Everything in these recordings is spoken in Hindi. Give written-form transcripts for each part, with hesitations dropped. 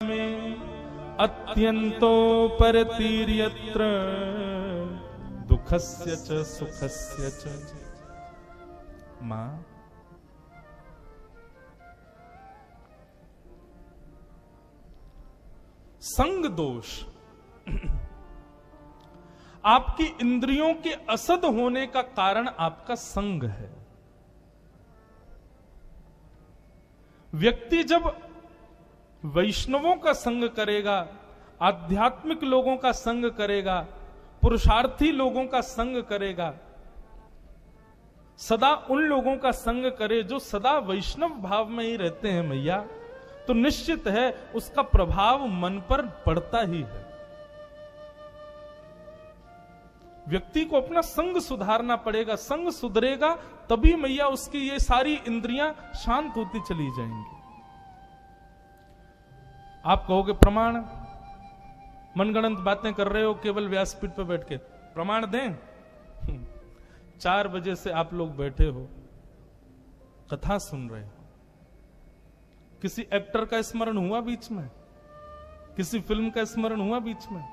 में अत्यंतो परतीर्यत्र दुखस्य च सुखस्य च। मां, संग दोष आपकी इंद्रियों के असद होने का कारण आपका संग है। व्यक्ति जब वैष्णवों का संग करेगा, आध्यात्मिक लोगों का संग करेगा, पुरुषार्थी लोगों का संग करेगा, सदा उन लोगों का संग करे जो सदा वैष्णव भाव में ही रहते हैं मैया, तो निश्चित है उसका प्रभाव मन पर पड़ता ही है। व्यक्ति को अपना संग सुधारना पड़ेगा, संग सुधरेगा तभी मैया उसकी ये सारी इंद्रियां शांत होती चली जाएंगी। आप कहोगे प्रमाण, मनगढ़ंत बातें कर रहे हो केवल व्यासपीठ पर बैठ के, प्रमाण दें? 4 बजे से आप लोग बैठे हो, कथा सुन रहे हो, किसी एक्टर का स्मरण हुआ बीच में? किसी फिल्म का स्मरण हुआ बीच में?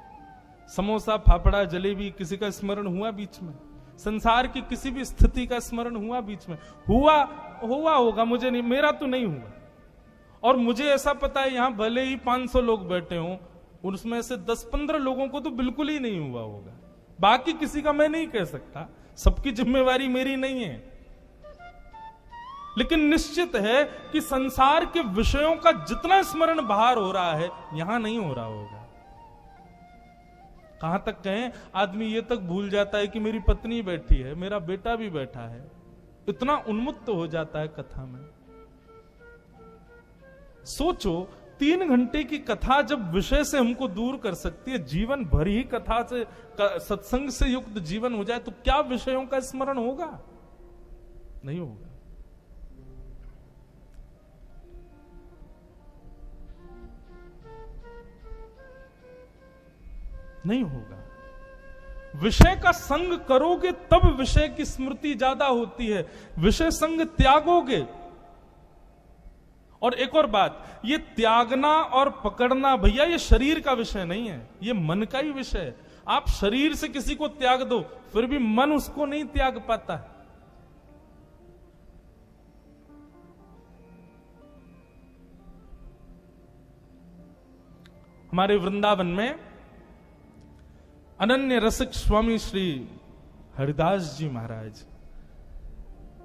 समोसा, फाफड़ा, जलेबी किसी का स्मरण हुआ बीच में? संसार की किसी भी स्थिति का स्मरण हुआ बीच में? हुआ होगा, मुझे नहीं, मेरा तो नहीं हुआ। और मुझे ऐसा पता है यहां भले ही 500 लोग बैठे हों, उसमें से 10-15 लोगों को तो बिल्कुल ही नहीं हुआ होगा। बाकी किसी का मैं नहीं कह सकता, सबकी जिम्मेवारी मेरी नहीं है। लेकिन निश्चित है कि संसार के विषयों का जितना स्मरण बाहर हो रहा है, यहां नहीं हो रहा होगा। कहां तक कहें, आदमी ये तक भूल जाता है कि मेरी पत्नी बैठी है, मेरा बेटा भी बैठा है, इतना उन्मुक्त हो जाता है कथा में। सोचो, 3 घंटे की कथा जब विषय से हमको दूर कर सकती है, जीवन भर ही कथा से, सत्संग से युक्त जीवन हो जाए, तो क्या विषयों का स्मरण होगा? नहीं होगा। नहीं होगा। विषय का संग करोगे तब विषय की स्मृति ज्यादा होती है, विषय संग त्यागोगे। और एक और बात, ये त्यागना और पकड़ना भैया ये शरीर का विषय नहीं है, ये मन का ही विषय है। आप शरीर से किसी को त्याग दो, फिर भी मन उसको नहीं त्याग पाता है। हमारे वृंदावन में अनन्य रसिक स्वामी श्री हरिदास जी महाराज,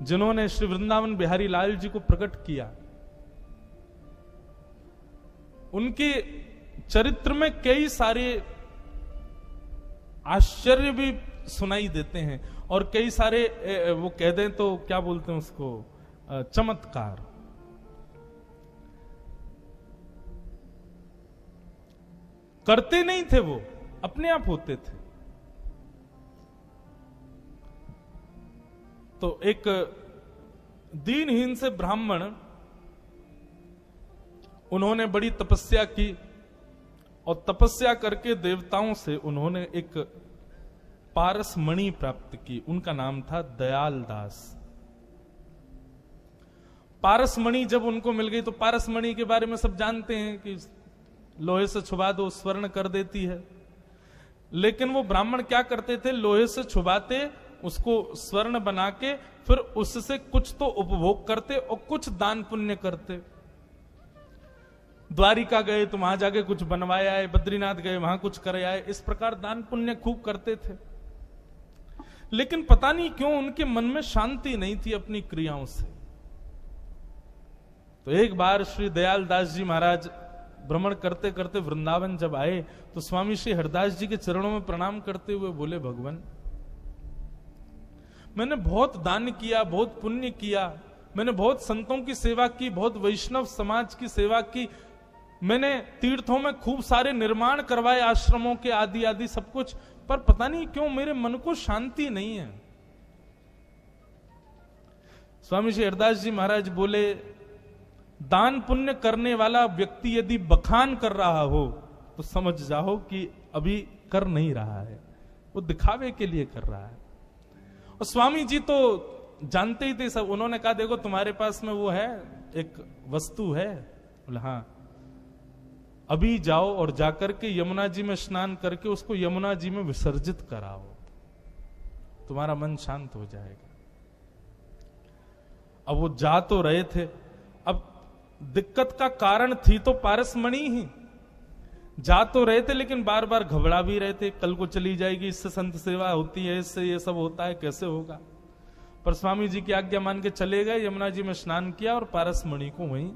जिन्होंने श्री वृंदावन बिहारी लाल जी को प्रकट किया, उनके चरित्र में कई सारे आश्चर्य भी सुनाई देते हैं और कई सारे वो कह दें तो क्या बोलते हैं उसको, चमत्कार। करते नहीं थे वो, अपने आप होते थे। तो एक दीनहीन से ब्राह्मण, उन्होंने बड़ी तपस्या की और तपस्या करके देवताओं से उन्होंने एक पारस मणि प्राप्त की। उनका नाम था दयाल दास। पारस मणि जब उनको मिल गई, तो पारस मणि के बारे में सब जानते हैं कि लोहे से छुबा दो स्वर्ण कर देती है। लेकिन वो ब्राह्मण क्या करते थे, लोहे से छुबाते, उसको स्वर्ण बना के फिर उससे कुछ तो उपभोग करते और कुछ दान पुण्य करते। द्वारिका गए तो वहां जाके कुछ बनवाए आए, बद्रीनाथ गए वहां कुछ करे आए, इस प्रकार दान पुण्य खूब करते थे। लेकिन पता नहीं क्यों उनके मन में शांति नहीं थी अपनी क्रियाओं से। तो एक बार श्री दयाल दास जी महाराज भ्रमण करते करते वृंदावन जब आए, तो स्वामी श्री हरदास जी के चरणों में प्रणाम करते हुए बोले, भगवान मैंने बहुत दान किया, बहुत पुण्य किया, मैंने बहुत संतों की सेवा की, बहुत वैष्णव समाज की सेवा की, मैंने तीर्थों में खूब सारे निर्माण करवाए, आश्रमों के आदि आदि सब कुछ, पर पता नहीं क्यों मेरे मन को शांति नहीं है। स्वामी श्री हरदास जी महाराज बोले, दान पुण्य करने वाला व्यक्ति यदि बखान कर रहा हो तो समझ जाओ कि अभी कर नहीं रहा है, वो दिखावे के लिए कर रहा है। और स्वामी जी तो जानते ही थे सब। उन्होंने कहा, देखो तुम्हारे पास में वो है, एक वस्तु है। बोले हाँ। अभी जाओ और जाकर के यमुना जी में स्नान करके उसको यमुना जी में विसर्जित कराओ, तुम्हारा मन शांत हो जाएगा। अब वो जा तो रहे थे, अब दिक्कत का कारण थी तो पारसमणि ही। जा तो रहे थे लेकिन बार बार घबरा भी रहे थे, कल को चली जाएगी, इससे संत सेवा होती है, इससे ये सब होता है, कैसे होगा। पर स्वामी जी की आज्ञा मान के चले गए, यमुना जी में स्नान किया और पारसमणि को वहीं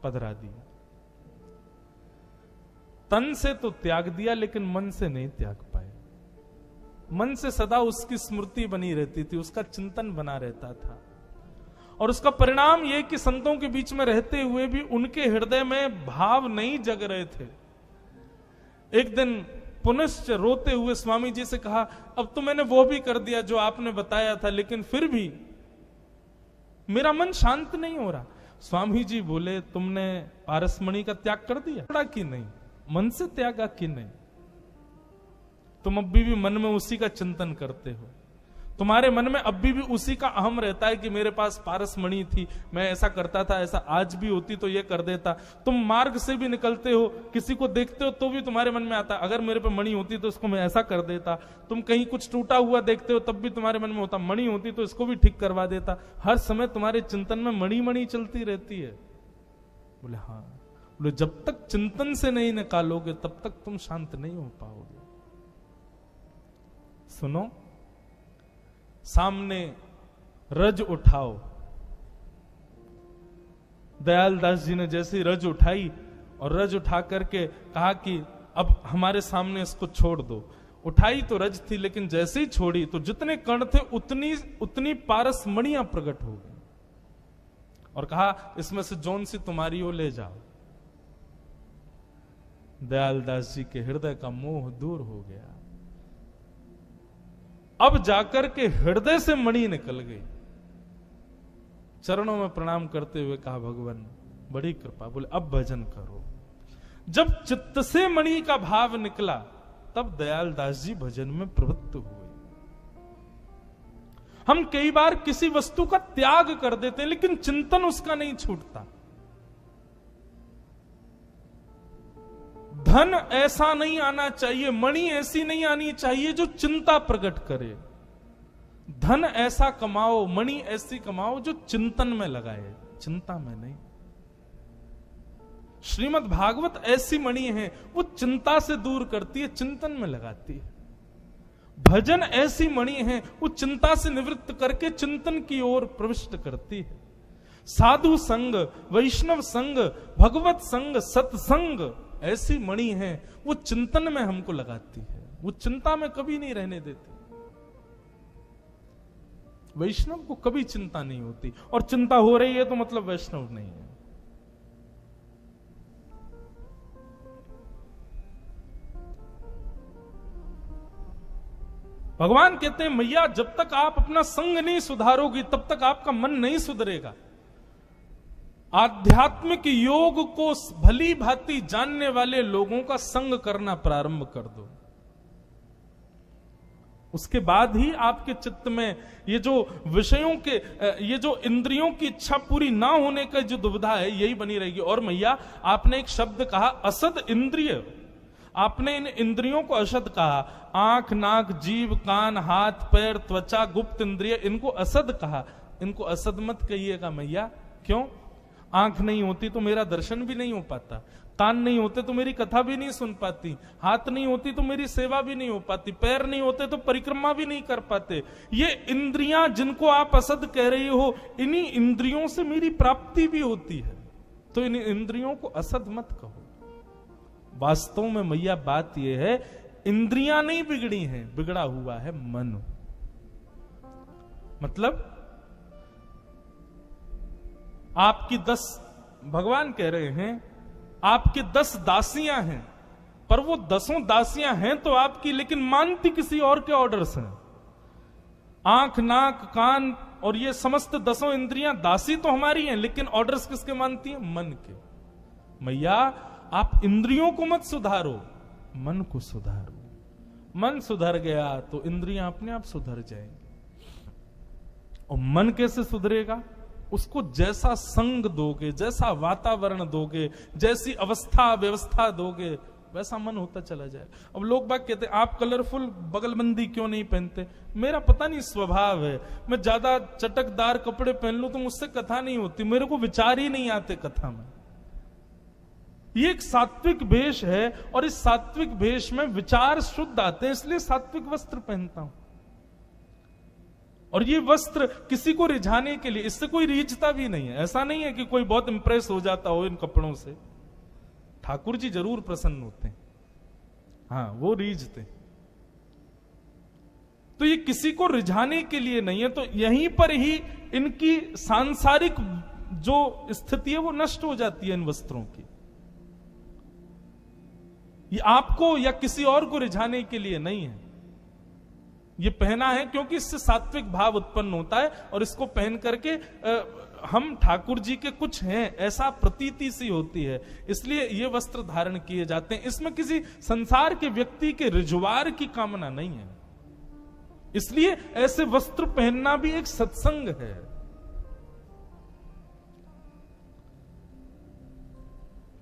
पधरा दिया। तन से तो त्याग दिया लेकिन मन से नहीं त्याग पाए। मन से सदा उसकी स्मृति बनी रहती थी, उसका चिंतन बना रहता था, और उसका परिणाम यह कि संतों के बीच में रहते हुए भी उनके हृदय में भाव नहीं जग रहे थे। एक दिन पुनश्च रोते हुए स्वामी जी से कहा, अब तो मैंने वो भी कर दिया जो आपने बताया था, लेकिन फिर भी मेरा मन शांत नहीं हो रहा। स्वामी जी बोले, तुमने पारसमणि का त्याग कर दिया कि नहीं, मन से त्यागा कि नहीं? तुम अभी भी मन में उसी का चिंतन करते हो, तुम्हारे मन में अभी भी उसी का अहम रहता है कि मेरे पास पारसमणि थी, मैं ऐसा करता था, ऐसा आज भी होती तो ये कर देता। तुम मार्ग से भी निकलते हो, किसी को देखते हो तो भी तुम्हारे मन में आता, अगर मेरे पे मणि होती तो इसको मैं ऐसा कर देता। तुम कहीं कुछ टूटा हुआ देखते हो तब भी तुम्हारे मन में होता, मणि होती तो इसको भी ठीक करवा देता। हर समय तुम्हारे चिंतन में मणि मणि चलती रहती है। बोले हाँ। बोले जब तक चिंतन से नहीं निकालोगे तब तक तुम शांत नहीं हो पाओगे। सुनो, सामने रज उठाओ। दयाल दास जी ने जैसी रज उठाई और रज उठा करके कहा कि अब हमारे सामने इसको छोड़ दो। उठाई तो रज थी, लेकिन जैसे ही छोड़ी तो जितने कण थे उतनी पारसमणियां प्रकट हो गई, और कहा इसमें से जौन सी तुम्हारी हो ले जाओ। दयाल दास जी के हृदय का मोह दूर हो गया। अब जाकर के हृदय से मणि निकल गई। चरणों में प्रणाम करते हुए कहा, भगवान बड़ी कृपा। बोले अब भजन करो। जब चित्त से मणि का भाव निकला तब दयाल दास जी भजन में प्रवृत्त हुए। हम कई बार किसी वस्तु का त्याग कर देते हैं लेकिन चिंतन उसका नहीं छूटता। धन ऐसा नहीं आना चाहिए, मणि ऐसी नहीं आनी चाहिए जो चिंता प्रकट करे। धन ऐसा कमाओ, मणि ऐसी कमाओ जो चिंतन में लगाए, चिंता में नहीं। श्रीमद् भागवत ऐसी मणि है, वो चिंता से दूर करती है, चिंतन में लगाती है। भजन ऐसी मणि है, वो चिंता से निवृत्त करके चिंतन की ओर प्रविष्ट करती है। साधु संग, वैष्णव संग, भगवत संग, सत्संग ऐसी मणि है, वो चिंतन में हमको लगाती है, वो चिंता में कभी नहीं रहने देती। वैष्णव को कभी चिंता नहीं होती, और चिंता हो रही है तो मतलब वैष्णव नहीं है। भगवान कहते हैं, मैया जब तक आप अपना संग नहीं सुधारोगी तब तक आपका मन नहीं सुधरेगा। आध्यात्मिक योग को भली भांति जानने वाले लोगों का संग करना प्रारंभ कर दो, उसके बाद ही आपके चित्त में ये जो विषयों के, ये जो इंद्रियों की इच्छा पूरी ना होने का जो दुविधा है, यही बनी रहेगी। और मैया आपने एक शब्द कहा असद इंद्रिय, आपने इन इंद्रियों को असद कहा। आंख, नाक, जीभ, कान, हाथ, पैर, त्वचा, गुप्त इंद्रिय, इनको असद कहा। इनको असद मत कहिएगा मैया। क्यों? आंख नहीं होती तो मेरा दर्शन भी नहीं हो पाता, कान नहीं होते तो मेरी कथा भी नहीं सुन पाती, हाथ नहीं होती तो मेरी सेवा भी नहीं हो पाती, पैर नहीं होते तो परिक्रमा भी नहीं कर पाते। ये इंद्रियां जिनको आप असद कह रही हो, इन्हीं इंद्रियों से मेरी प्राप्ति भी होती है, तो इन इंद्रियों को असद मत कहो। वास्तव में मैया बात यह है, इंद्रियां नहीं बिगड़ी हैं, बिगड़ा हुआ है मन। मतलब आपकी 10, भगवान कह रहे हैं आपकी 10 दासियां हैं, पर वो 10 दासियां हैं तो आपकी, लेकिन मानती किसी और के ऑर्डर्स हैं। आंख, नाक, कान और ये समस्त 10 इंद्रियां दासी तो हमारी हैं, लेकिन ऑर्डर्स किसके मानती हैं? मन के। मैया आप इंद्रियों को मत सुधारो, मन को सुधारो। मन सुधर गया तो इंद्रियां अपने आप सुधर जाएंगी। और मन कैसे सुधरेगा? उसको जैसा संग दोगे, जैसा वातावरण दोगे, जैसी अवस्था व्यवस्था दोगे, वैसा मन होता चला जाए। अब लोग बात कहते हैं आप कलरफुल बगलबंदी क्यों नहीं पहनते? मेरा पता नहीं स्वभाव है, मैं ज्यादा चटकदार कपड़े पहन लूं तो मुझसे कथा नहीं होती, मेरे को विचार ही नहीं आते कथा में। ये एक सात्विक भेष है और इस सात्विक भेष में विचार शुद्ध आते हैं, इसलिए सात्विक वस्त्र पहनता हूं। और ये वस्त्र किसी को रिझाने के लिए, इससे कोई रीझता भी नहीं है। ऐसा नहीं है कि कोई बहुत इंप्रेस हो जाता हो इन कपड़ों से। ठाकुर जी जरूर प्रसन्न होते हैं, हाँ वो रीझते। तो ये किसी को रिझाने के लिए नहीं है, तो यहीं पर ही इनकी सांसारिक जो स्थिति है वो नष्ट हो जाती है इन वस्त्रों की। ये आपको या किसी और को रिझाने के लिए नहीं है, ये पहना है क्योंकि इससे सात्विक भाव उत्पन्न होता है और इसको पहन करके हम ठाकुर जी के कुछ हैं ऐसा प्रतीति सी होती है, इसलिए ये वस्त्र धारण किए जाते हैं। इसमें किसी संसार के व्यक्ति के रिजवार की कामना नहीं है, इसलिए ऐसे वस्त्र पहनना भी एक सत्संग है।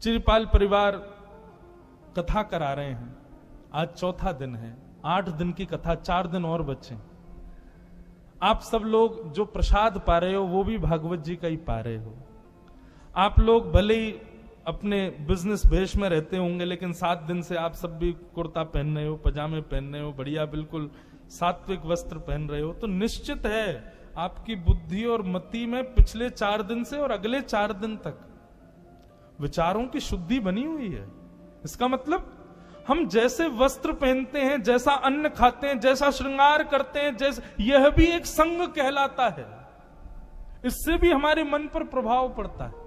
चिरपाल परिवार कथा करा रहे हैं, आज चौथा दिन है, 8 दिन की कथा, 4 दिन और बचे। आप सब लोग जो प्रसाद पा रहे हो वो भी भागवत जी का ही पा रहे हो। आप लोग भले ही अपने बिजनेस भेष में रहते होंगे, लेकिन 7 दिन से आप सब भी कुर्ता पहन रहे हो, पजामे पहन रहे हो, बढ़िया बिल्कुल सात्विक वस्त्र पहन रहे हो, तो निश्चित है आपकी बुद्धि और मति में पिछले 4 दिन से और अगले 4 दिन तक विचारों की शुद्धि बनी हुई है। इसका मतलब हम जैसे वस्त्र पहनते हैं, जैसा अन्न खाते हैं, जैसा श्रृंगार करते हैं, जैसे यह भी एक संग कहलाता है। इससे भी हमारे मन पर प्रभाव पड़ता है।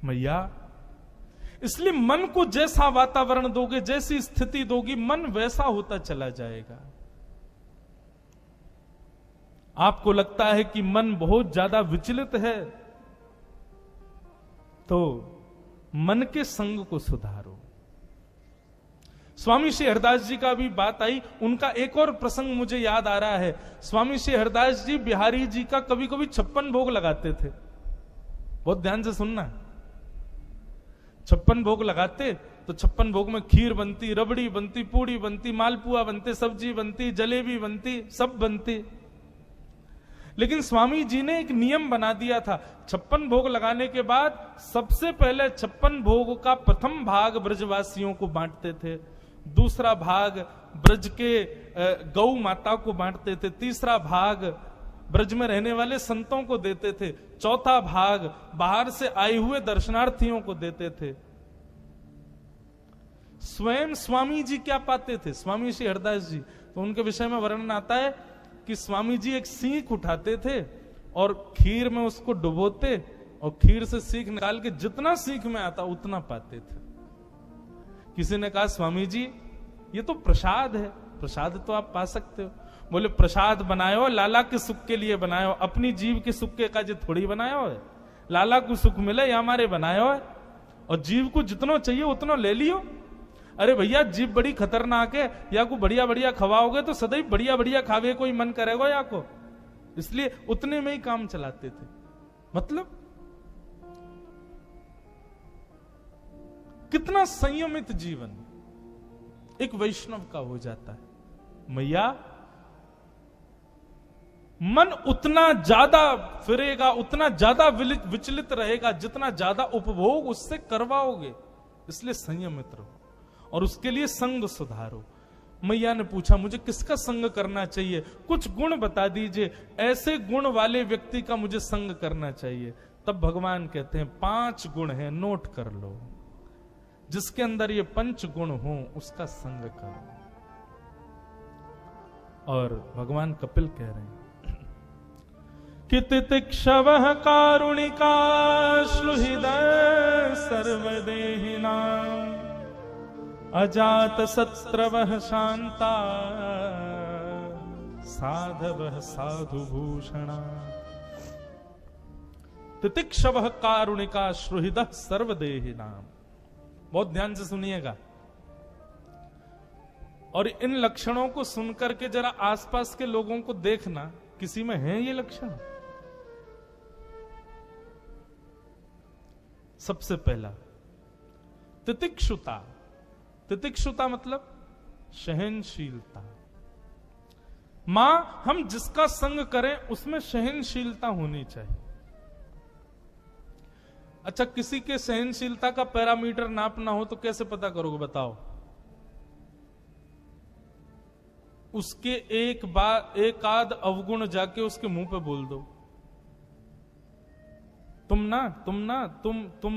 मैया, इसलिए मन को जैसा वातावरण दोगे, जैसी स्थिति दोगी, मन वैसा होता चला जाएगा। आपको लगता है कि मन बहुत ज्यादा विचलित है, तो मन के संग को सुधारो। स्वामी श्री हरदास जी का भी बात आई, उनका एक और प्रसंग मुझे याद आ रहा है। स्वामी श्री हरदास जी बिहारी जी का कभी कभी 56 भोग लगाते थे। बहुत ध्यान से सुनना, 56 भोग लगाते तो 56 भोग में खीर बनती, रबड़ी बनती, पूड़ी बनती, मालपुआ बनते, सब्जी बनती, जलेबी बनती, सब बनती। लेकिन स्वामी जी ने एक नियम बना दिया था, 56 भोग लगाने के बाद सबसे पहले 56 भोग का प्रथम भाग ब्रजवासियों को बांटते थे, दूसरा भाग ब्रज के गौ माता को बांटते थे, तीसरा भाग ब्रज में रहने वाले संतों को देते थे, चौथा भाग बाहर से आए हुए दर्शनार्थियों को देते थे। स्वयं स्वामी जी क्या पाते थे, स्वामी श्री हरदास जी, तो उनके विषय में वर्णन आता है कि स्वामी जी एक सीख उठाते थे और खीर में उसको डुबोते और खीर से सीख निकाल के जितना सीख में आता उतना पाते थे। किसी ने कहा स्वामी जी ये तो प्रसाद है, प्रसाद तो आप पा सकते हो। बोले प्रसाद बनायो लाला के सुख के लिए बनायो, अपनी जीव के सुख के काज थोड़ी बनायो है। लाला को सुख मिले या हमारे बनायो है, और जीव को जितना चाहिए उतना ले लियो। अरे भैया जीव बड़ी खतरनाक है, या को बढ़िया बढ़िया खवाओगे तो सदैव बढ़िया बढ़िया खावे कोई मन करेगा या को, इसलिए उतने में ही काम चलाते थे। मतलब कितना संयमित जीवन एक वैष्णव का हो जाता है। मैया, मन उतना ज्यादा फिरेगा, उतना ज्यादा विचलित रहेगा जितना ज्यादा उपभोग उससे करवाओगे, इसलिए संयमित रहो और उसके लिए संग सुधारो। मैया ने पूछा मुझे किसका संग करना चाहिए, कुछ गुण बता दीजिए, ऐसे गुण वाले व्यक्ति का मुझे संग करना चाहिए। तब भगवान कहते हैं 5 गुण हैं, नोट कर लो, जिसके अंदर ये 5 गुण हो उसका संग करो। और भगवान कपिल कह रहे हैं कि तितिक्षवः कारुणिका श्लुहृदय सर्वदेहिनां अजात शत्रवः शांता साधवः साधुभूषणा। तितिक्षवः कारुणिका श्लुहृदः सर्वदेहिनां। बहुत ध्यान से सुनिएगा। और इन लक्षणों को सुनकर के जरा आसपास के लोगों को देखना, किसी में है ये लक्षण? सबसे पहला तितिक्षुता। तितिक्षुता मतलब सहनशीलता। मां, हम जिसका संग करें उसमें सहनशीलता होनी चाहिए। अच्छा, किसी के सहनशीलता का पैरामीटर नापना हो तो कैसे पता करोगे बताओ? उसके एक आध अवगुण जाके उसके मुंह पे बोल दो, तुम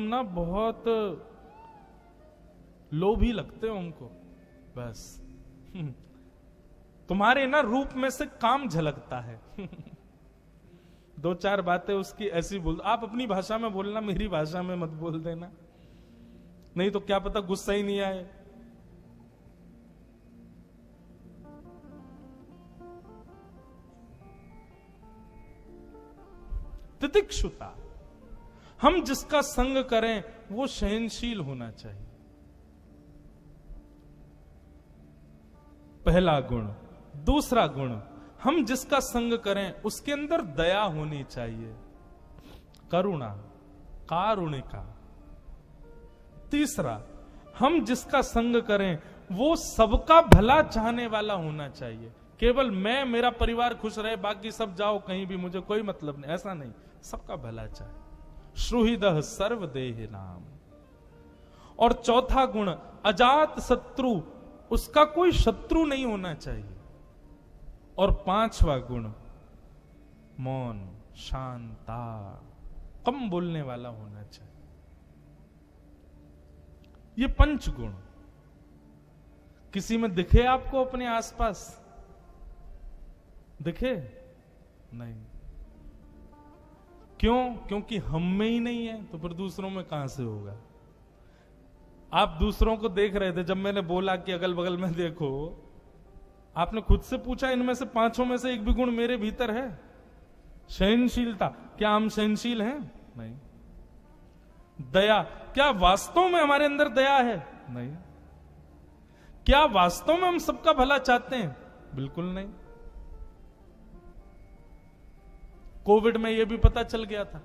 ना बहुत लोभी लगते हो हमको, बस तुम्हारे ना रूप में से काम झलकता है। दो चार बातें उसकी ऐसी बोल, आप अपनी भाषा में बोलना, मेरी भाषा में मत बोल देना, नहीं तो क्या पता गुस्सा ही नहीं आए। तितिक्षुता, हम जिसका संग करें वो सहनशील होना चाहिए, पहला गुण। दूसरा गुण, हम जिसका संग करें उसके अंदर दया होनी चाहिए, करुणा, कारुणिका। तीसरा, हम जिसका संग करें वो सबका भला चाहने वाला होना चाहिए। केवल मैं, मेरा परिवार खुश रहे, बाकी सब जाओ कहीं भी, मुझे कोई मतलब नहीं, ऐसा नहीं, सबका भला चाहे। श्रुहिदः सर्वदेह नाम। और चौथा गुण, अजात शत्रु, उसका कोई शत्रु नहीं होना चाहिए। और पांचवा गुण, मौन, शांता, कम बोलने वाला होना चाहिए। ये पंच गुण किसी में दिखे आपको अपने आसपास? दिखे? नहीं। क्यों? क्योंकि हम में ही नहीं है, तो फिर दूसरों में कहां से होगा? आप दूसरों को देख रहे थे, जब मैंने बोला कि अगल बगल में देखो, आपने खुद से पूछा इनमें से पांचों में से एक भी गुण मेरे भीतर है? सहनशीलता, क्या हम सहनशील हैं? नहीं। दया, क्या वास्तव में हमारे अंदर दया है? नहीं। क्या वास्तव में हम सबका भला चाहते हैं? बिल्कुल नहीं। कोविड में यह भी पता चल गया था,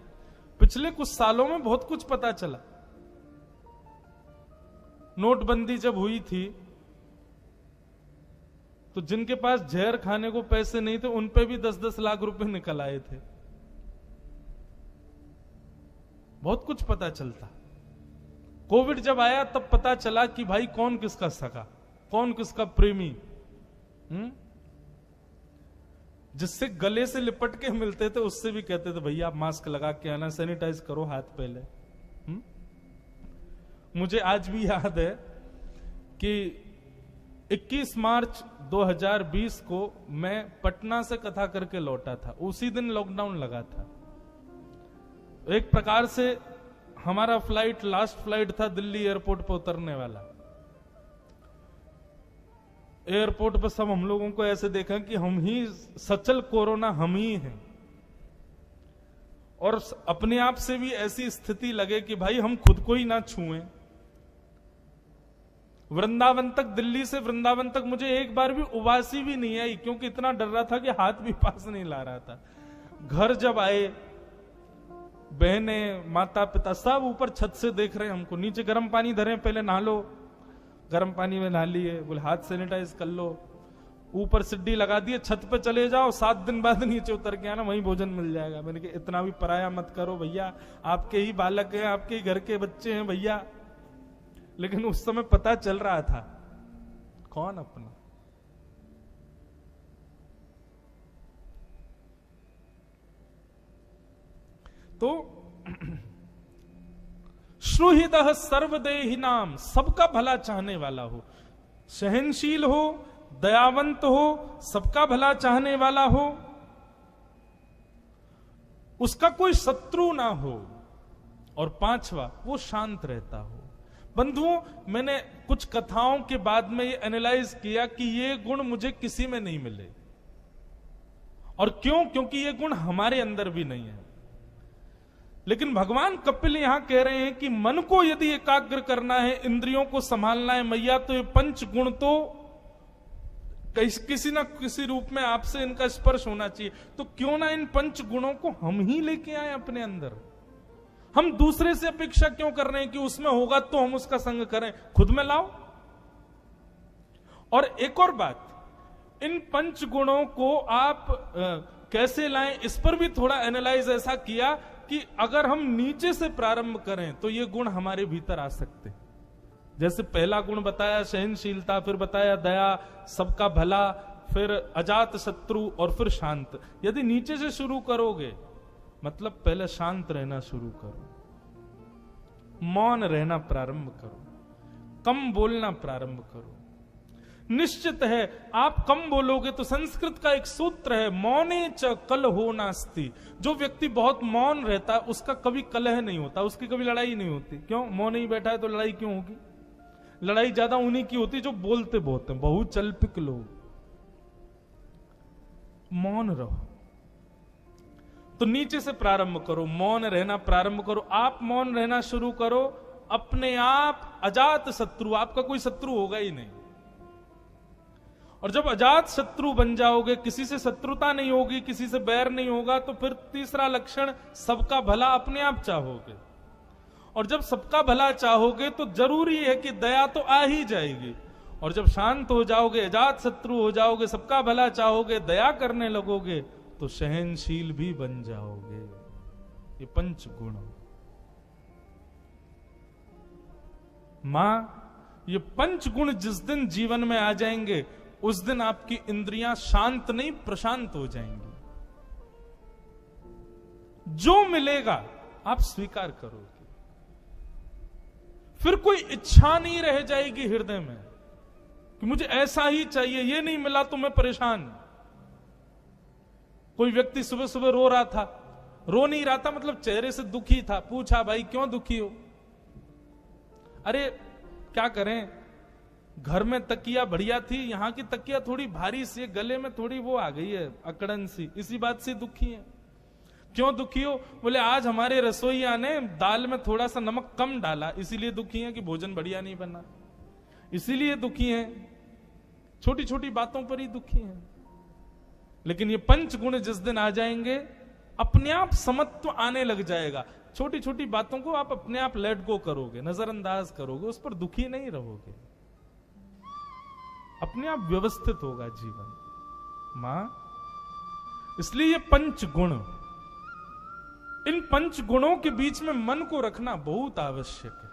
पिछले कुछ सालों में बहुत कुछ पता चला। नोटबंदी जब हुई थी तो जिनके पास जहर खाने को पैसे नहीं थे उन पे भी 10-10 लाख रुपए निकल आए थे। बहुत कुछ पता चलता। कोविड जब आया तब पता चला कि भाई कौन किसका सगा, कौन किसका प्रेमी। जिससे गले से लिपट के मिलते थे उससे भी कहते थे भैया आप मास्क लगा के आना, सैनिटाइज करो हाथ पहले। मुझे आज भी याद है कि 21 मार्च 2020 को मैं पटना से कथा करके लौटा था। उसी दिन लॉकडाउन लगा था। एक प्रकार से हमारा फ्लाइट लास्ट फ्लाइट था दिल्ली एयरपोर्ट पर उतरने वाला। एयरपोर्ट पर सब हम लोगों को ऐसे देखा कि हम ही सचल कोरोना हम ही हैं, और अपने आप से भी ऐसी स्थिति लगे कि भाई हम खुद को ही ना छुएं। वृंदावन तक, दिल्ली से वृंदावन तक मुझे एक बार भी उबासी भी नहीं आई, क्योंकि इतना डर रहा था कि हाथ भी पास नहीं ला रहा था। घर जब आए, बहने, माता पिता सब ऊपर छत से देख रहे हैं हमको, नीचे गर्म पानी धरे, पहले नहा लो। गर्म पानी में नहा लिए, बोले हाथ सैनिटाइज कर लो। ऊपर सिड्डी लगा दिए, छत पे चले जाओ, 7 दिन बाद नीचे उतर के आना, वहीं भोजन मिल जाएगा। मैंने कहा इतना भी पराया मत करो भैया, आपके ही बालक हैं, आपके ही घर के बच्चे हैं भैया। लेकिन उस समय पता चल रहा था कौन अपना। तो श्रुहिदः सर्वदेहि नाम, सबका भला चाहने वाला हो, सहनशील हो, दयावंत हो, सबका भला चाहने वाला हो, उसका कोई शत्रु ना हो, और पांचवा वो शांत रहता हो। बंधुओं, मैंने कुछ कथाओं के बाद में ये एनालाइज किया कि ये गुण मुझे किसी में नहीं मिले। और क्यों? क्योंकि ये गुण हमारे अंदर भी नहीं है। लेकिन भगवान कपिल यहां कह रहे हैं कि मन को यदि एकाग्र करना है, इंद्रियों को संभालना है मैया, तो ये पंच गुण तो किसी ना किसी रूप में आपसे इनका स्पर्श होना चाहिए। तो क्यों ना इन पंच गुणों को हम ही लेके आए अपने अंदर। हम दूसरे से अपेक्षा क्यों कर रहे हैं कि उसमें होगा तो हम उसका संग करें, खुद में लाओ। और एक और बात, इन पंच गुणों को आप कैसे लाएं, इस पर भी थोड़ा एनालाइज ऐसा किया कि अगर हम नीचे से प्रारंभ करें तो ये गुण हमारे भीतर आ सकते हैं। जैसे पहला गुण बताया सहनशीलता, फिर बताया दया, सबका भला, फिर अजात शत्रु और फिर शांत। यदि नीचे से शुरू करोगे मतलब पहले शांत रहना शुरू करो, मौन रहना प्रारंभ करो, कम बोलना प्रारंभ करो। निश्चित है आप कम बोलोगे तो संस्कृत का एक सूत्र है, मौने च कलहो नास्ति। जो व्यक्ति बहुत मौन रहता है उसका कभी कलह नहीं होता, उसकी कभी लड़ाई नहीं होती। क्यों? मौन ही बैठा है तो लड़ाई क्यों होगी? लड़ाई ज्यादा उन्हीं की होती जो बोलते बहुत हैं, बहुत चलपिक लोग। मौन रहो। तो नीचे से प्रारंभ करो, मौन रहना प्रारंभ करो। आप मौन रहना शुरू करो, अपने आप अजात शत्रु, आपका कोई शत्रु होगा ही नहीं। और जब अजात शत्रु बन जाओगे, किसी से शत्रुता नहीं होगी, किसी से बैर नहीं होगा, तो फिर तीसरा लक्षण, सबका भला अपने आप चाहोगे। और जब सबका भला चाहोगे तो जरूरी है कि दया तो आ ही जाएगी। और जब शांत हो जाओगे, अजात शत्रु हो जाओगे, सबका भला चाहोगे, दया करने लगोगे, तो सहनशील भी बन जाओगे। ये पंच गुण। मां, ये पंच गुण जिस दिन जीवन में आ जाएंगे उस दिन आपकी इंद्रियां शांत नहीं प्रशांत हो जाएंगी। जो मिलेगा आप स्वीकार करोगे, फिर कोई इच्छा नहीं रह जाएगी हृदय में कि मुझे ऐसा ही चाहिए, ये नहीं मिला तो मैं परेशान। कोई व्यक्ति सुबह सुबह रो रहा था, रो नहीं रहा था मतलब चेहरे से दुखी था। पूछा, भाई क्यों दुखी हो? अरे क्या करें, घर में तकिया बढ़िया थी, यहां की तकिया थोड़ी भारी सी, गले में थोड़ी वो आ गई है अकड़न सी, इसी बात से दुखी है। क्यों दुखी हो? बोले आज हमारे रसोईया ने दाल में थोड़ा सा नमक कम डाला, इसीलिए दुखी है कि भोजन बढ़िया नहीं बना, इसीलिए दुखी है। छोटी छोटी बातों पर ही दुखी है। लेकिन ये पंच गुण जिस दिन आ जाएंगे अपने आप समत्व आने लग जाएगा। छोटी छोटी बातों को आप अपने आप लेट गो करोगे, नजरअंदाज करोगे, उस पर दुखी नहीं रहोगे, अपने आप व्यवस्थित होगा जीवन। मां, इसलिए ये पंच गुण, इन पंच गुणों के बीच में मन को रखना बहुत आवश्यक है।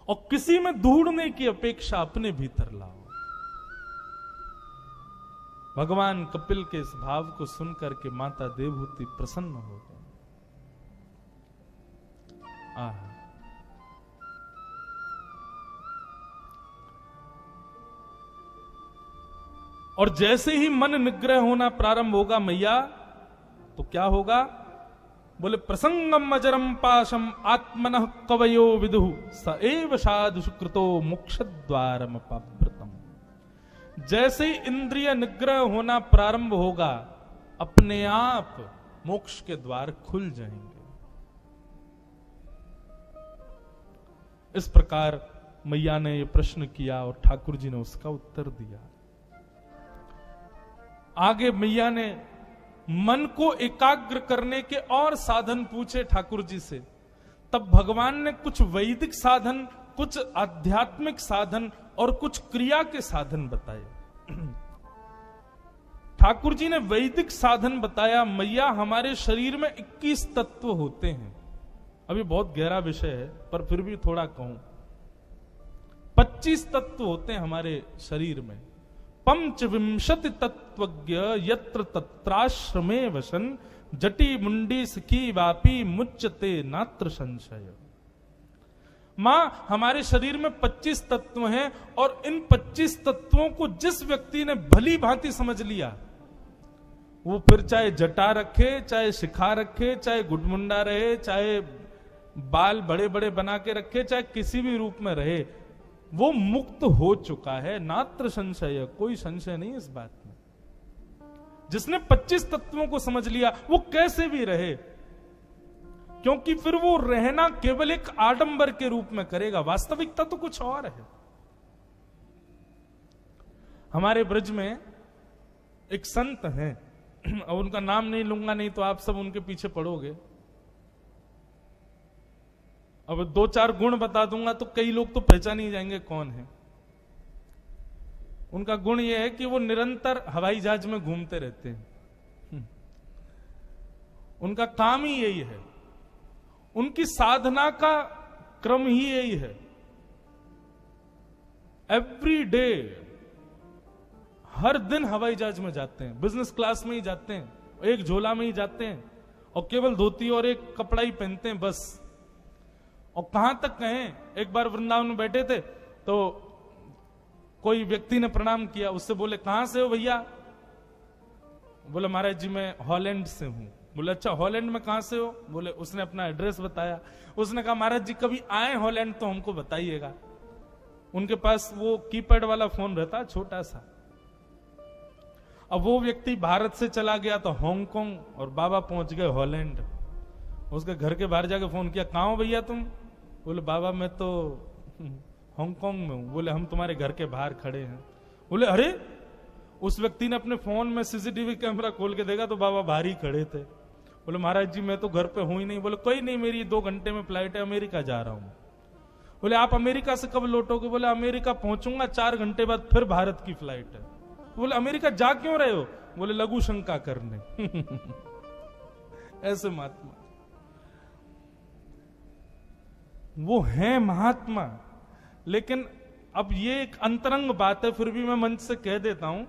और किसी में ढूंढने की अपेक्षा अपने भीतर लाओ। भगवान कपिल के इस भाव को सुनकर के माता देवहूति प्रसन्न हो गई। और जैसे ही मन निग्रह होना प्रारंभ होगा मैया, तो क्या होगा? बोले प्रसंगम अजरम पाशम आत्मनः कवयो विदुः स एव साधु सुकृतो मोक्षद्वारम पाव्रतम। जैसे ही इंद्रिय निग्रह होना प्रारंभ होगा अपने आप मोक्ष के द्वार खुल जाएंगे। इस प्रकार मैया ने यह प्रश्न किया और ठाकुर जी ने उसका उत्तर दिया। आगे मैया ने मन को एकाग्र करने के और साधन पूछे ठाकुर जी से। तब भगवान ने कुछ वैदिक साधन, कुछ आध्यात्मिक साधन और कुछ क्रिया के साधन बताए। ठाकुर जी ने वैदिक साधन बताया। मैया, हमारे शरीर में 21 तत्व होते हैं। अभी बहुत गहरा विषय है पर फिर भी थोड़ा कहूं। 25 तत्व होते हैं हमारे शरीर में। पंचविंशति तत्वज्ञ यत्र तत्राश्रमे वसन जटी मुंडी सिखी वापी मुच्यते नात्र संशय। मां, हमारे शरीर में 25 तत्व हैं और इन 25 तत्वों को जिस व्यक्ति ने भली भांति समझ लिया, वो फिर चाहे जटा रखे, चाहे शिखा रखे, चाहे गुडमुंडा रहे, चाहे बाल बड़े बड़े बना के रखे, चाहे किसी भी रूप में रहे, वो मुक्त हो चुका है। नात्र संशय, कोई संशय नहीं इस बात में। जिसने 25 तत्वों को समझ लिया वो कैसे भी रहे, क्योंकि फिर वो रहना केवल एक आडंबर के रूप में करेगा, वास्तविकता तो कुछ और है। हमारे ब्रज में एक संत हैं, और उनका नाम नहीं लूंगा, नहीं तो आप सब उनके पीछे पड़ोगे। अब 2-4 गुण बता दूंगा तो कई लोग तो पहचान ही जाएंगे कौन है। उनका गुण यह है कि वो निरंतर हवाई जहाज में घूमते रहते हैं। उनका काम ही यही है, उनकी साधना का क्रम ही यही है। एवरी डे, हर दिन हवाई जहाज में जाते हैं, बिजनेस क्लास में ही जाते हैं, एक झोला में ही जाते हैं, और केवल धोती और एक कपड़ा ही पहनते हैं बस। और कहां तक कहें, एक बार वृंदावन में बैठे थे तो कोई व्यक्ति ने प्रणाम किया, उससे बोले कहां से हो भैया? बोले महाराज जी मैं हॉलैंड से हूं। बोले अच्छा, हॉलैंड में कहां से हो? बोले, उसने अपना एड्रेस बताया। उसने कहा महाराज जी कभी आए हॉलैंड तो हमको बताइएगा। उनके पास वो कीपैड वाला फोन रहता छोटा सा। अब वो व्यक्ति भारत से चला गया तो हांगकांग, और बाबा पहुंच गए हॉलैंड। उसके घर के बाहर जाके फोन किया, कहां हो भैया तुम? बोले बाबा मैं तो हांगकांग में हूं। बोले हम तुम्हारे घर के बाहर खड़े हैं। बोले अरे, उस व्यक्ति ने अपने फोन में सीसीटीवी कैमरा खोल के देखा तो बाबा बाहर ही खड़े थे। बोले महाराज जी मैं तो घर पे हूं ही नहीं। बोले कोई नहीं, मेरी 2 घंटे में फ्लाइट है, अमेरिका जा रहा हूं। बोले आप अमेरिका से कब लौटोगे? बोले अमेरिका पहुंचूंगा, 4 घंटे बाद फिर भारत की फ्लाइट है। बोले अमेरिका जा क्यों रहे हो? बोले लघु शंका करने। ऐसे महात्मा, वो है महात्मा। लेकिन अब ये एक अंतरंग बात है, फिर भी मैं मंच से कह देता हूं,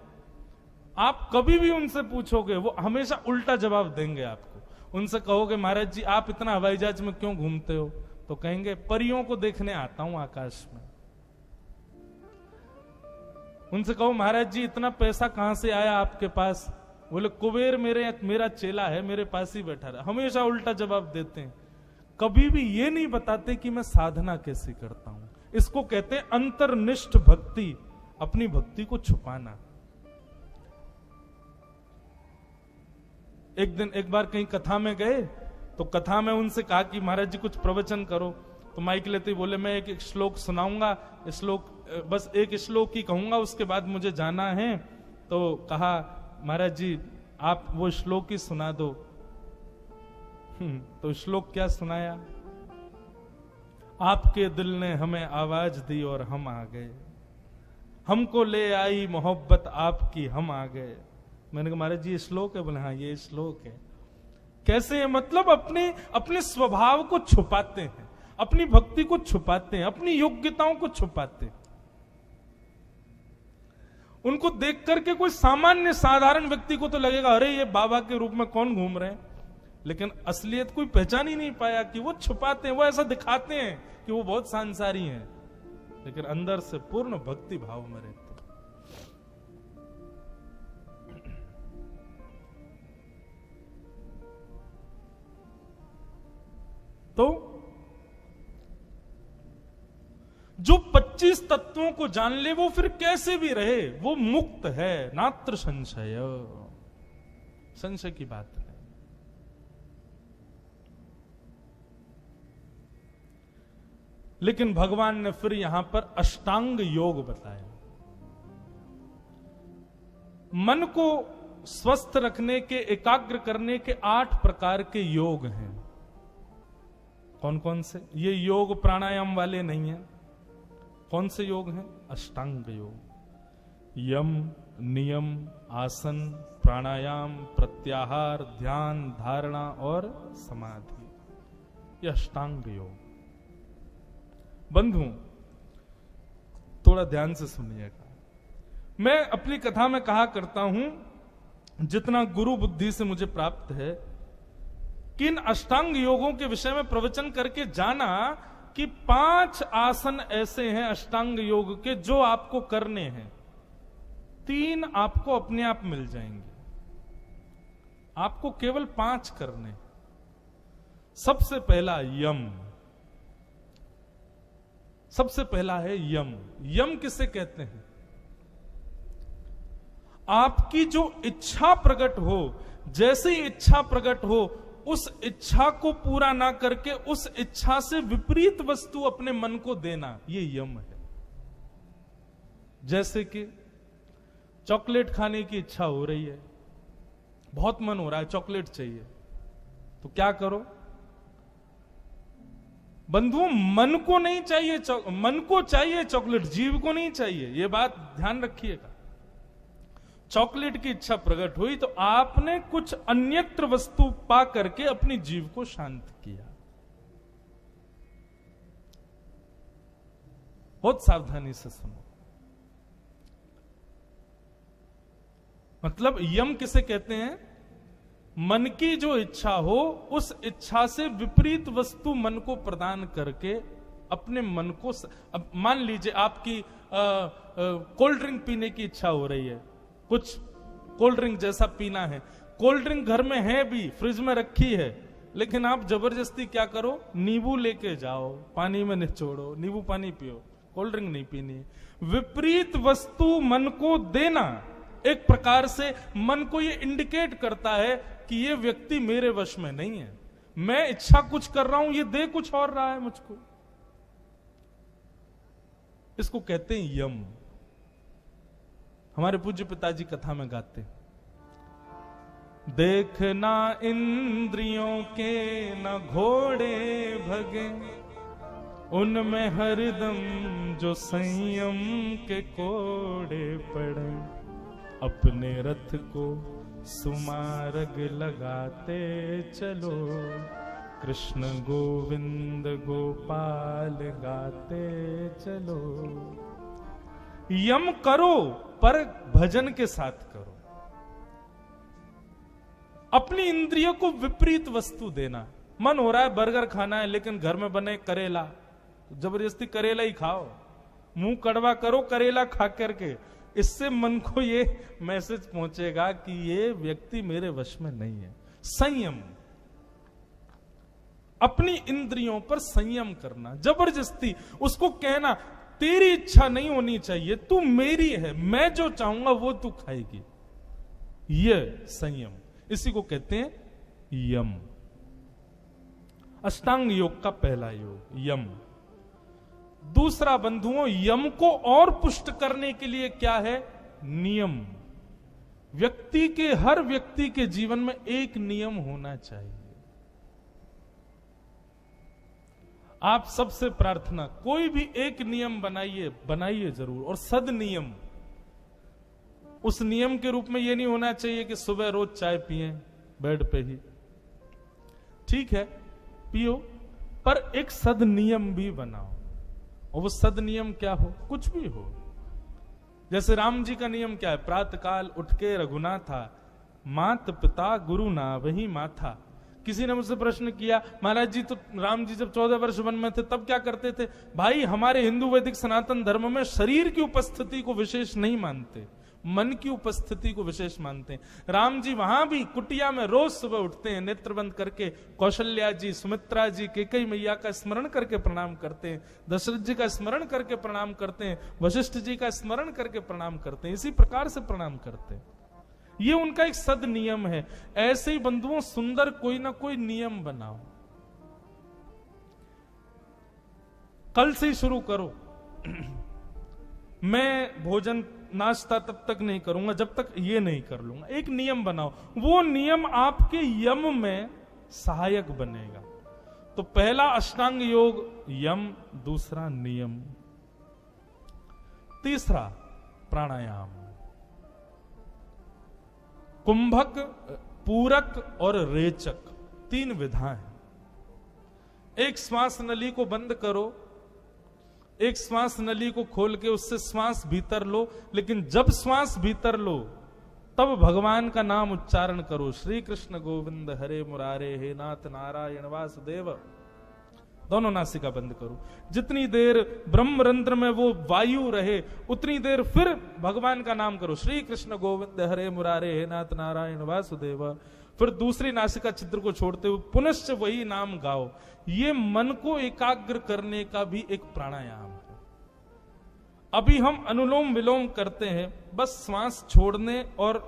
आप कभी भी उनसे पूछोगे वो हमेशा उल्टा जवाब देंगे आपको। उनसे कहोगे महाराज जी आप इतना हवाई जहाज में क्यों घूमते हो? तो कहेंगे परियों को देखने आता हूं आकाश में। उनसे कहो महाराज जी इतना पैसा कहां से आया आपके पास? बोले कुबेर मेरा चेला है, मेरे पास ही बैठा रहा। हमेशा उल्टा जवाब देते हैं, कभी भी ये नहीं बताते कि मैं साधना कैसे करता हूं। इसको कहते हैं अंतर्निष्ठ भक्ति, अपनी भक्ति को छुपाना। एक बार कहीं कथा में गए तो कथा में उनसे कहा कि महाराज जी कुछ प्रवचन करो। तो माइक लेते ही बोले मैं एक श्लोक सुनाऊंगा, बस एक श्लोक ही कहूंगा, उसके बाद मुझे जाना है। तो कहा महाराज जी आप वो श्लोक ही सुना दो। तो श्लोक क्या सुनाया? आपके दिल ने हमें आवाज दी और हम आ गए, हमको ले आई मोहब्बत आपकी, हम आ गए। मैंने कहा महाराज जी ये श्लोक है? बोले हाँ ये श्लोक है। कैसे है? मतलब अपने स्वभाव को छुपाते हैं, अपनी भक्ति को छुपाते हैं, अपनी योग्यताओं को छुपाते हैं। उनको देख करके कोई सामान्य साधारण व्यक्ति को तो लगेगा अरे ये बाबा के रूप में कौन घूम रहे हैं, लेकिन असलियत कोई पहचान ही नहीं पाया कि वो छुपाते हैं। वो ऐसा दिखाते हैं कि वो बहुत सांसारी हैं, लेकिन अंदर से पूर्ण भक्ति भाव में रहते हैं। तो जो 25 तत्वों को जान ले वो फिर कैसे भी रहे, वो मुक्त है, नात्र संशय, संशय की बात है। लेकिन भगवान ने फिर यहां पर अष्टांग योग बताया। मन को स्वस्थ रखने के, एकाग्र करने के 8 प्रकार के योग हैं। कौन कौन से? ये योग प्राणायाम वाले नहीं है। कौन से योग हैं? अष्टांग योग। यम, नियम, आसन, प्राणायाम, प्रत्याहार, ध्यान, धारणा और समाधि, ये अष्टांग योग। बंधु थोड़ा ध्यान से सुनिएगा। मैं अपनी कथा में कहा करता हूं, जितना गुरु बुद्धि से मुझे प्राप्त है, कि इन अष्टांग योगों के विषय में प्रवचन करके जाना कि 5 आसन ऐसे हैं अष्टांग योग के जो आपको करने हैं। 3 आपको अपने आप मिल जाएंगे, आपको केवल 5 करने। सबसे पहला यम, सबसे पहला है यम। यम किसे कहते हैं? आपकी जो इच्छा प्रकट हो, जैसे ही इच्छा प्रकट हो, उस इच्छा को पूरा ना करके उस इच्छा से विपरीत वस्तु अपने मन को देना, ये यम है। जैसे कि चॉकलेट खाने की इच्छा हो रही है, बहुत मन हो रहा है, चॉकलेट चाहिए, तो क्या करो बंधुओं? मन को नहीं चाहिए, मन को चाहिए चॉकलेट, जीव को नहीं चाहिए। यह बात ध्यान रखिएगा। चॉकलेट की इच्छा प्रकट हुई तो आपने कुछ अन्यत्र वस्तु पा करके अपनी जीव को शांत किया। बहुत सावधानी से सुनो। मतलब यम किसे कहते हैं? मन की जो इच्छा हो, उस इच्छा से विपरीत वस्तु मन को प्रदान करके अपने मन को अब मान लीजिए आपकी कोल्ड ड्रिंक पीने की इच्छा हो रही है, कुछ कोल्ड ड्रिंक जैसा पीना है। कोल्ड ड्रिंक घर में है भी, फ्रिज में रखी है, लेकिन आप जबरदस्ती क्या करो, नींबू लेके जाओ, पानी में निचोड़ो, नींबू पानी पियो, कोल्ड ड्रिंक नहीं पीनी। विपरीत वस्तु मन को देना एक प्रकार से मन को यह इंडिकेट करता है कि यह व्यक्ति मेरे वश में नहीं है, मैं इच्छा कुछ कर रहा हूं, ये दे कुछ और रहा है मुझको। इसको कहते हैं यम। हमारे पूज्य पिताजी कथा में गाते, देखना इंद्रियों के न घोड़े भगे, उनमें हरदम जो संयम के कोड़े पड़े, अपने रथ को सुमार्ग लगाते चलो, कृष्ण गोविंद गोपाल गाते चलो। यम करो पर भजन के साथ करो। अपनी इंद्रियों को विपरीत वस्तु देना। मन हो रहा है बर्गर खाना है, लेकिन घर में बने करेला, जबरदस्ती करेला ही खाओ, मुंह कड़वा करो करेला खा करके। इससे मन को ये मैसेज पहुंचेगा कि ये व्यक्ति मेरे वश में नहीं है। संयम, अपनी इंद्रियों पर संयम करना। जबरदस्ती उसको कहना तेरी इच्छा नहीं होनी चाहिए, तू मेरी है, मैं जो चाहूंगा वो तू खाएगी। यह संयम, इसी को कहते हैं यम। अष्टांग योग का पहला योग यम। दूसरा बंधुओं, यम को और पुष्ट करने के लिए क्या है? नियम। व्यक्ति के, हर व्यक्ति के जीवन में एक नियम होना चाहिए। आप सबसे प्रार्थना, कोई भी एक नियम बनाइए जरूर, और सद नियम। उस नियम के रूप में यह नहीं होना चाहिए कि सुबह रोज चाय पिए बेड पे ही, ठीक है पियो, पर एक सद नियम भी बनाओ। और वो सद नियम क्या हो? कुछ भी हो। जैसे राम जी का नियम क्या है? प्रातःकाल उठ के रघुनाथा, मात पिता गुरु ना वही माथा। किसी ने मुझसे प्रश्न किया, महाराज जी तो राम जी जब 14 वर्ष वन में थे तब क्या करते थे? भाई हमारे हिंदू वैदिक सनातन धर्म में शरीर की उपस्थिति को विशेष नहीं मानते, मन की उपस्थिति को विशेष मानते हैं। राम जी वहां भी कुटिया में रोज सुबह उठते हैं, नेत्र बंद करके कौशल्या जी, सुमित्रा जी, कैकेयी मैया का स्मरण करके प्रणाम करते हैं, दशरथ जी का स्मरण करके प्रणाम करते हैं, वशिष्ठ जी का स्मरण करके प्रणाम करते हैं। इसी प्रकार से प्रणाम करते हैं। ये उनका एक सद नियम है। ऐसे ही बंधुओं सुंदर कोई ना कोई नियम बनाओ। कल से ही शुरू करो। मैं भोजन नाश्ता तब तक नहीं करूंगा जब तक ये नहीं कर लूंगा। एक नियम बनाओ, वो नियम आपके यम में सहायक बनेगा। तो पहला अष्टांग योग यम, दूसरा नियम, तीसरा प्राणायाम। कुंभक, पूरक और रेचक, तीन विधाएं। एक श्वास नली को बंद करो, एक श्वास नली को खोल के उससे श्वास भीतर लो, लेकिन जब श्वास भीतर लो तब भगवान का नाम उच्चारण करो। श्री कृष्ण गोविंद हरे मुरारे, हे नाथ नारायण वासुदेव। दोनों नासिका बंद करो। जितनी देर ब्रह्मरंध्र में वो वायु रहे उतनी देर फिर भगवान का नाम करो। श्री कृष्ण गोविंद हरे मुरारे, हे नाथ नारायण वासुदेव। फिर दूसरी नासिका छिद्र को छोड़ते हुए पुनश्च वही नाम गाओ। ये मन को एकाग्र करने का भी एक प्राणायाम है। अभी हम अनुलोम विलोम करते हैं, बस श्वास छोड़ने और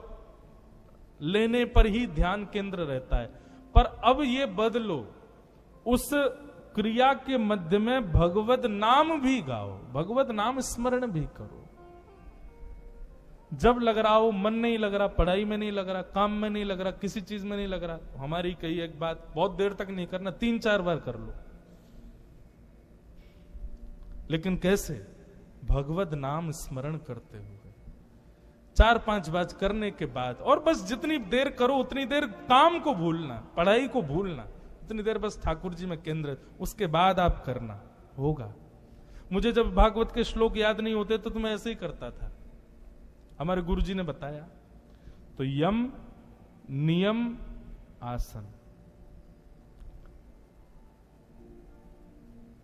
लेने पर ही ध्यान केंद्र रहता है। पर अब ये बदलो, उस क्रिया के मध्य में भगवत नाम भी गाओ, भगवत नाम स्मरण भी करो। जब लग रहा हो, मन नहीं लग रहा, पढ़ाई में नहीं लग रहा, काम में नहीं लग रहा, किसी चीज में नहीं लग रहा, तो हमारी कही एक बात, बहुत देर तक नहीं करना, 3-4 बार कर लो। लेकिन कैसे? भगवत नाम स्मरण करते हुए 4-5 बार करने के बाद, और बस जितनी देर करो उतनी देर काम को भूलना, पढ़ाई को भूलना, उतनी देर बस ठाकुर जी में केंद्रित, उसके बाद आप करना होगा। मुझे जब भागवत के श्लोक याद नहीं होते तो मैं ऐसे ही करता था, हमारे गुरुजी ने बताया। तो यम, नियम, आसन,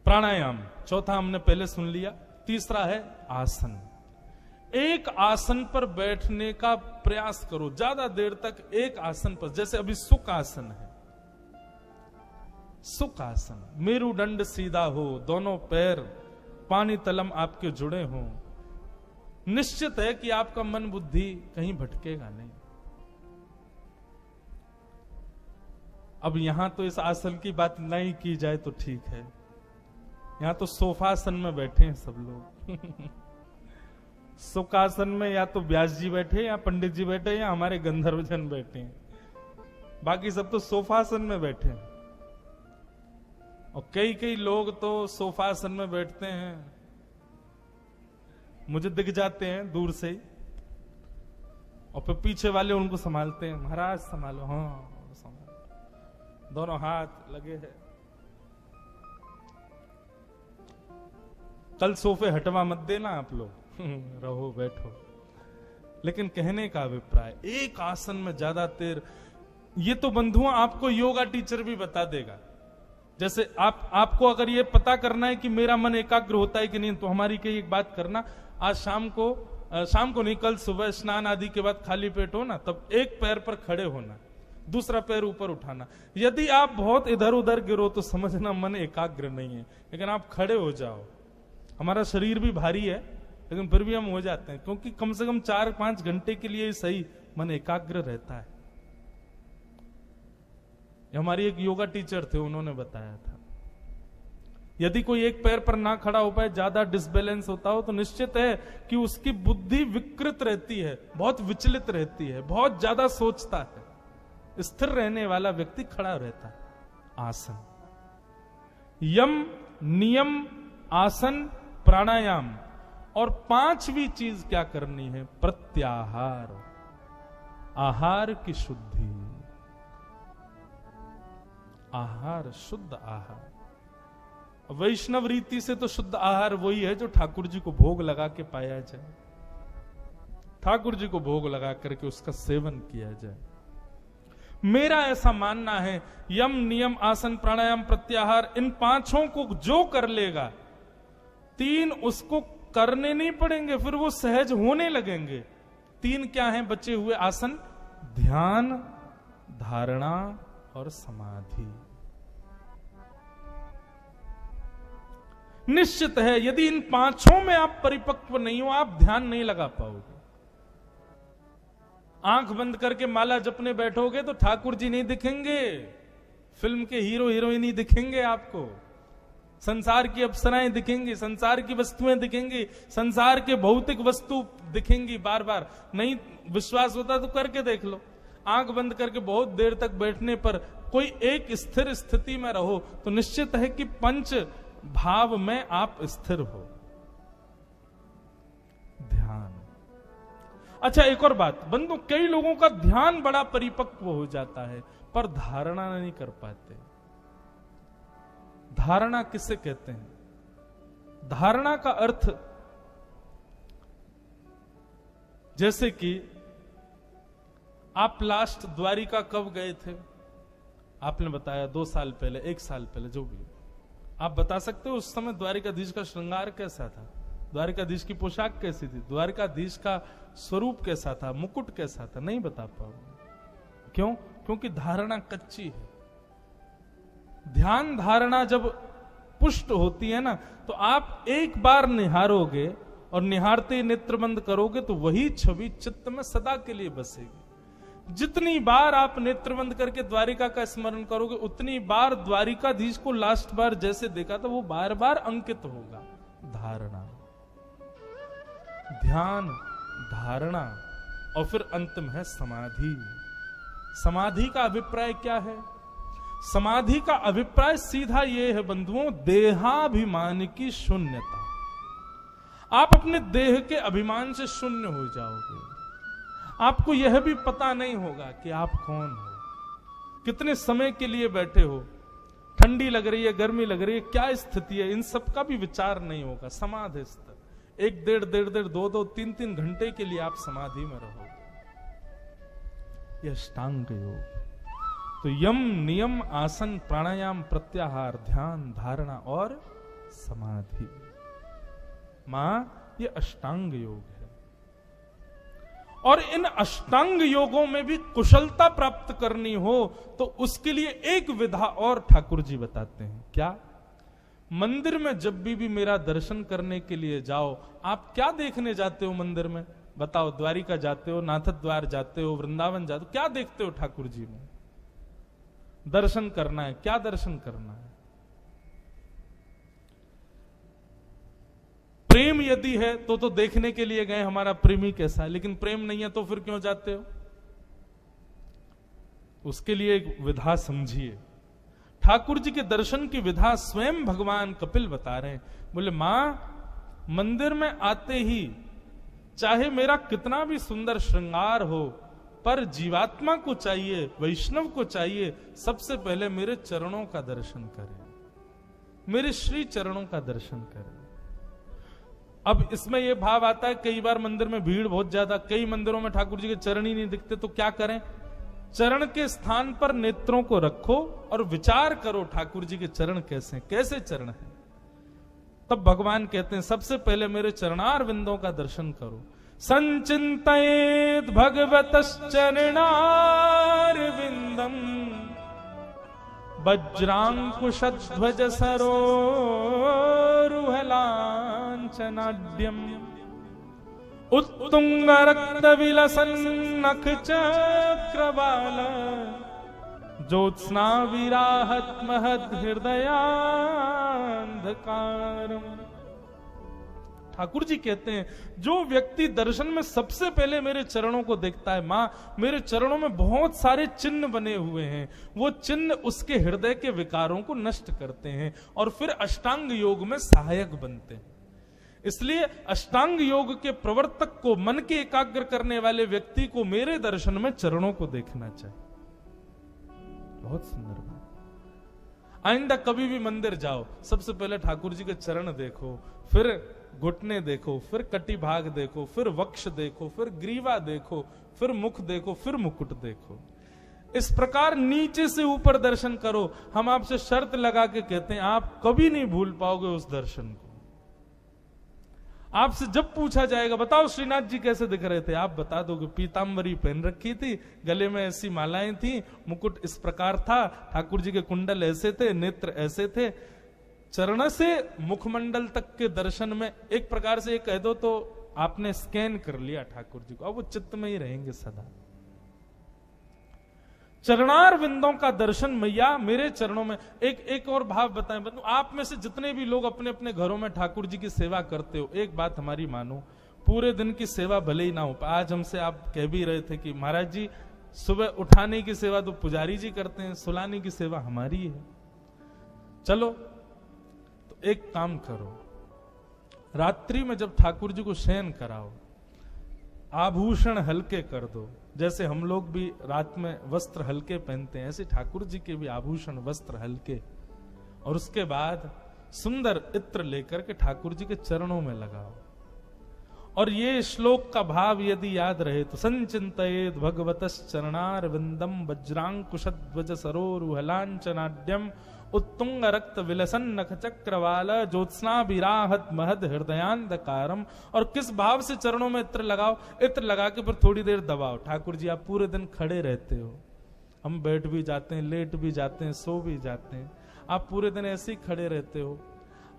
प्राणायाम, चौथा हमने पहले सुन लिया। तीसरा है आसन। एक आसन पर बैठने का प्रयास करो, ज्यादा देर तक एक आसन पर। जैसे अभी सुख आसन है, सुख आसन, मेरुदंड सीधा हो, दोनों पैर पानी तलम आपके जुड़े हों, निश्चित है कि आपका मन बुद्धि कहीं भटकेगा नहीं। अब यहां तो इस आसन की बात नहीं की जाए तो ठीक है, यहां तो सोफासन में बैठे हैं सब लोग। सुखासन में या तो व्यास जी बैठे, या पंडित जी बैठे, या हमारे गंधर्वजन बैठे हैं, बाकी सब तो सोफासन में बैठे हैं। और कई लोग तो सोफासन में बैठते हैं, मुझे दिख जाते हैं दूर से ही, और फिर पीछे वाले उनको संभालते हैं, महाराज संभालो, हाँ संभालो, दोनों हाथ लगे हैं। कल सोफे हटवा मत देना आप लोग, रहो बैठो। लेकिन कहने का अभिप्राय, एक आसन में ज्यादा देर, ये तो बंधुओं आपको योगा टीचर भी बता देगा। जैसे आपको अगर ये पता करना है कि मेरा मन एकाग्र होता है कि नहीं, तो हमारी कई एक बात करना, आज शाम को नहीं, कल सुबह स्नान आदि के बाद खाली पेट हो ना, तब एक पैर पर खड़े होना, दूसरा पैर ऊपर उठाना। यदि आप बहुत इधर उधर गिरो तो समझना मन एकाग्र नहीं है, लेकिन आप खड़े हो जाओ। हमारा शरीर भी भारी है, लेकिन फिर भी हम हो जाते हैं, क्योंकि कम से कम 4-5 घंटे के लिए सही मन एकाग्र रहता है। हमारी एक योगा टीचर थे, उन्होंने बताया था, यदि कोई एक पैर पर ना खड़ा हो पाए, ज्यादा डिसबैलेंस होता हो, तो निश्चित है कि उसकी बुद्धि विकृत रहती है, बहुत विचलित रहती है, बहुत ज्यादा सोचता है। स्थिर रहने वाला व्यक्ति खड़ा रहता है। आसन, यम, नियम, आसन, प्राणायाम, और 5वीं चीज क्या करनी है? प्रत्याहार, आहार की शुद्धि। आहार, शुद्ध आहार। वैष्णव रीति से तो शुद्ध आहार वही है जो ठाकुर जी को भोग लगा के पाया जाए, ठाकुर जी को भोग लगा करके उसका सेवन किया जाए। मेरा ऐसा मानना है, यम, नियम, आसन, प्राणायाम, प्रत्याहार, इन 5 को जो कर लेगा, 3 उसको करने नहीं पड़ेंगे, फिर वो सहज होने लगेंगे। 3 क्या हैं बचे हुए आसन? ध्यान, धारणा और समाधि। निश्चित है यदि इन 5 में आप परिपक्व नहीं हो, आप ध्यान नहीं लगा पाओगे। आंख बंद करके माला जपने बैठोगे तो ठाकुर जी नहीं दिखेंगे, फिल्म के हीरो हीरोइन ही दिखेंगे आपको, संसार की अप्सराएं दिखेंगी, संसार की वस्तुएं दिखेंगी, संसार के भौतिक वस्तु दिखेंगी बार बार। नहीं विश्वास होता तो करके देख लो। आंख बंद करके बहुत देर तक बैठने पर कोई एक स्थिर स्थिति में रहो तो निश्चित है कि पंच भाव में आप स्थिर हो। ध्यान। अच्छा एक और बात बंधु, कई लोगों का ध्यान बड़ा परिपक्व हो जाता है पर धारणा नहीं कर पाते। धारणा किसे कहते हैं? धारणा का अर्थ जैसे कि आप लास्ट द्वारिका कब गए थे? आपने बताया 2 साल पहले, 1 साल पहले, जो भी। आप बता सकते हो उस समय द्वारिकाधीश का श्रृंगार कैसा था, द्वारिकाधीश की पोशाक कैसी थी, द्वारिकाधीश का स्वरूप कैसा था, मुकुट कैसा था? नहीं बता पाओगे। क्यों? क्योंकि धारणा कच्ची है। ध्यान धारणा जब पुष्ट होती है ना, तो आप एक बार निहारोगे और निहारते नेत्र बंद करोगे तो वही छवि चित्त में सदा के लिए बसेगी। जितनी बार आप नेत्र बंद करके द्वारिका का स्मरण करोगे उतनी बार द्वारिकाधीश को लास्ट बार जैसे देखा था वो बार बार अंकित होगा। धारणा, ध्यान, धारणा और फिर अंतिम है समाधि। समाधि का अभिप्राय क्या है? समाधि का अभिप्राय सीधा ये है बंधुओं, देहाभिमान की शून्यता। आप अपने देह के अभिमान से शून्य हो जाओगे। आपको यह भी पता नहीं होगा कि आप कौन हो, कितने समय के लिए बैठे हो, ठंडी लग रही है, गर्मी लग रही है, क्या स्थिति है, इन सब का भी विचार नहीं होगा। समाधि स्तर 1-1.5 2-2 3-3 घंटे के लिए आप समाधि में रहोगे। यह अष्टांग योग। तो यम, नियम, आसन, प्राणायाम, प्रत्याहार, ध्यान, धारणा और समाधि, मां, ये अष्टांग योग है। और इन अष्टांग योगों में भी कुशलता प्राप्त करनी हो तो उसके लिए एक विधा और ठाकुर जी बताते हैं। क्या? मंदिर में जब भी मेरा दर्शन करने के लिए जाओ, आप क्या देखने जाते हो मंदिर में? बताओ। द्वारिका जाते हो, नाथ द्वार जाते हो, वृंदावन जाते हो, क्या देखते हो ठाकुर जी में? दर्शन करना है। क्या दर्शन करना है? प्रेम यदि है तो देखने के लिए गए हमारा प्रेमी कैसा है, लेकिन प्रेम नहीं है तो फिर क्यों जाते हो? उसके लिए एक विधा समझिए। ठाकुर जी के दर्शन की विधा स्वयं भगवान कपिल बता रहे हैं। बोले मां, मंदिर में आते ही चाहे मेरा कितना भी सुंदर श्रृंगार हो, पर जीवात्मा को चाहिए, वैष्णव को चाहिए, सबसे पहले मेरे चरणों का दर्शन करें, मेरे श्री चरणों का दर्शन करें। अब इसमें यह भाव आता है, कई बार मंदिर में भीड़ बहुत ज्यादा, कई मंदिरों में ठाकुर जी के चरण ही नहीं दिखते, तो क्या करें? चरण के स्थान पर नेत्रों को रखो और विचार करो ठाकुर जी के चरण कैसे कैसे चरण हैं। तब भगवान कहते हैं सबसे पहले मेरे चरणार विंदों का दर्शन करो। संचिंतयेत भगवतश्चरणार विंदम वज्रांकुशध्वज सरोरुहलांचनाड्यम उत्तुंग रक्त विलसन नख चक्रवाल ज्योत्स्ना विराहत महद हृदयांधकारम। ठाकुर जी कहते हैं जो व्यक्ति दर्शन में सबसे पहले मेरे चरणों को देखता है, मां मेरे चरणों में बहुत सारे चिन्ह बने हुए हैं, वो चिन्ह उसके हृदय के विकारों को नष्ट करते हैं और फिर अष्टांग योग में सहायक बनते हैं। इसलिए अष्टांग योग के प्रवर्तक को, मन के एकाग्र करने वाले व्यक्ति को मेरे दर्शन में चरणों को देखना चाहिए। बहुत सुंदर बात। आइंदा कभी भी मंदिर जाओ, सबसे पहले ठाकुर जी के चरण देखो, फिर घुटने देखो, फिर कटी भाग देखो, फिर वक्ष देखो, फिर ग्रीवा देखो, फिर मुख देखो, फिर मुकुट देखो। इस प्रकार नीचे से ऊपर दर्शन करो। हम आपसे शर्त लगा के कहते हैं आप कभी नहीं भूल पाओगे उस दर्शन को। आपसे जब पूछा जाएगा बताओ श्रीनाथ जी कैसे दिख रहे थे, आप बता दोगे पीतांबरी पहन रखी थी, गले में ऐसी मालाएं थी, मुकुट इस प्रकार था, ठाकुर जी के कुंडल ऐसे थे, नेत्र ऐसे थे। चरण से मुखमंडल तक के दर्शन में एक प्रकार से कह दो तो आपने स्कैन कर लिया ठाकुर जी को, अब वो चित्त में ही रहेंगे सदा। चरणार विंदों का दर्शन मैया मेरे चरणों में। एक और भाव बताएं बंधु, आप में से जितने भी लोग अपने अपने घरों में ठाकुर जी की सेवा करते हो, एक बात हमारी मानो, पूरे दिन की सेवा भले ही ना हो, आज हमसे आप कह भी रहे थे कि महाराज जी सुबह उठाने की सेवा तो पुजारी जी करते हैं, सुलाने की सेवा हमारी है। चलो तो एक काम करो, रात्रि में जब ठाकुर जी को शयन कराओ, आभूषण हल्के कर दो। जैसे हम लोग भी रात में वस्त्र हल्के पहनते हैं, ऐसे ठाकुर जी के भी आभूषण वस्त्र हल्के, और उसके बाद सुंदर इत्र लेकर के ठाकुर जी के चरणों में लगाओ। और ये श्लोक का भाव यदि याद रहे तो संचिंतयेत भगवतश्चरणार विंदम वज्रांकुशध्वज सरोरुहलांचनाड्यम उत्तुंग रक्त विलसन नख चक्रवाल ज्योत्स्ना विराहत महद हृदयांधकारम। और किस भाव से चरणों में इत्र लगाओ, इत्र लगा के फिर थोड़ी देर दबाओ। ठाकुर जी आप पूरे दिन खड़े रहते हो, हम बैठ भी जाते हैं, लेट भी जाते हैं, सो भी जाते हैं, आप पूरे दिन ऐसे ही खड़े रहते हो।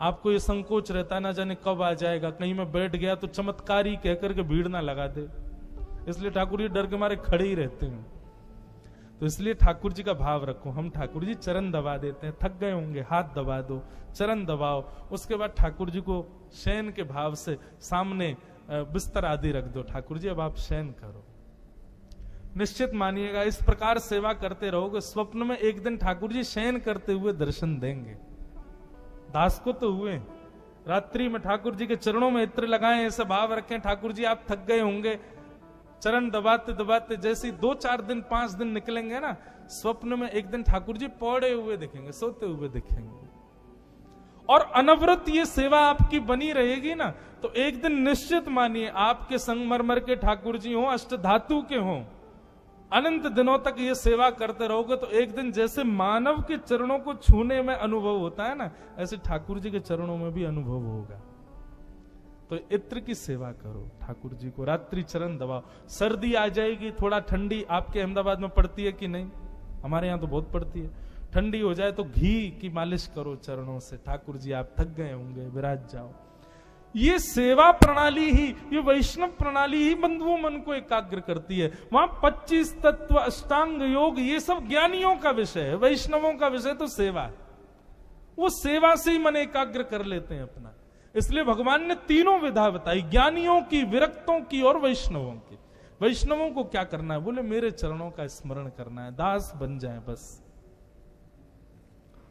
आपको ये संकोच रहता ना जाने कब आ जाएगा, कहीं मैं बैठ गया तो चमत्कारी कहकर के भीड़ ना लगा दे, इसलिए ठाकुर जी डर के मारे खड़े ही रहते हैं। तो इसलिए ठाकुर जी का भाव रखो। हम ठाकुर जी चरण दबा देते हैं, थक गए होंगे हाथ दबा दो, चरण दबाओ। उसके बाद ठाकुर जी को शयन के भाव से सामने बिस्तर आदि रख दो, ठाकुर जी अब आप शयन करो। निश्चित मानिएगा इस प्रकार सेवा करते रहोगे, स्वप्न में एक दिन ठाकुर जी शयन करते हुए दर्शन देंगे। दास को तो हुए, रात्रि में ठाकुर जी के चरणों में इत्र लगाएं, ऐसा भाव रखें ठाकुर जी आप थक गए होंगे, चरण दबाते दबाते जैसे 2-4 दिन 5 दिन निकलेंगे ना, स्वप्न में एक दिन ठाकुर जी पौड़े हुए दिखेंगे, सोते हुए दिखेंगे। और अनवरत ये सेवा आपकी बनी रहेगी ना, तो एक दिन निश्चित मानिए आपके संगमरमर के ठाकुर जी हो, अष्टधातु के हों, अनंत दिनों तक ये सेवा करते रहोगे तो एक दिन जैसे मानव के चरणों को छूने में अनुभव होता है ना, ऐसे ठाकुर जी के चरणों में भी अनुभव होगा। तो इत्र की सेवा करो, ठाकुर जी को रात्रि चरण दबाओ। सर्दी आ जाएगी, थोड़ा ठंडी आपके अहमदाबाद में पड़ती है कि नहीं? हमारे यहाँ तो बहुत पड़ती है। ठंडी हो जाए तो घी की मालिश करो चरणों से, ठाकुर जी आप थक गए होंगे, विराज जाओ। ये सेवा प्रणाली ही, ये वैष्णव प्रणाली ही बंधुओं मन को एकाग्र करती है। वहां 25 तत्व, अष्टांग योग, ये सब ज्ञानियों का विषय है, वैष्णवों का विषय तो सेवा। वो सेवा से ही मन एकाग्र कर लेते हैं अपना। इसलिए भगवान ने तीनों विधा बताई, ज्ञानियों की, विरक्तों की और वैष्णवों की। वैष्णवों को क्या करना है? बोले मेरे चरणों का स्मरण करना है, दास बन जाए, बस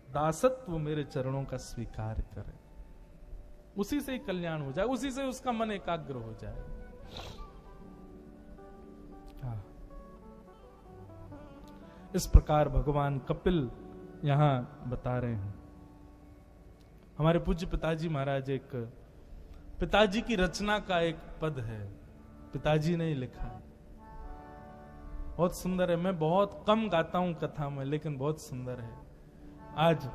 दासत्व मेरे चरणों का स्वीकार करें, उसी से ही कल्याण हो जाए, उसी से उसका मन एकाग्र हो जाए। इस प्रकार भगवान कपिल यहां बता रहे हैं। हमारे पूज्य पिताजी महाराज, एक पिताजी की रचना का एक पद है, पिताजी ने ही लिखा है, बहुत सुंदर है। मैं बहुत कम गाता हूं कथा में, लेकिन बहुत सुंदर है। आज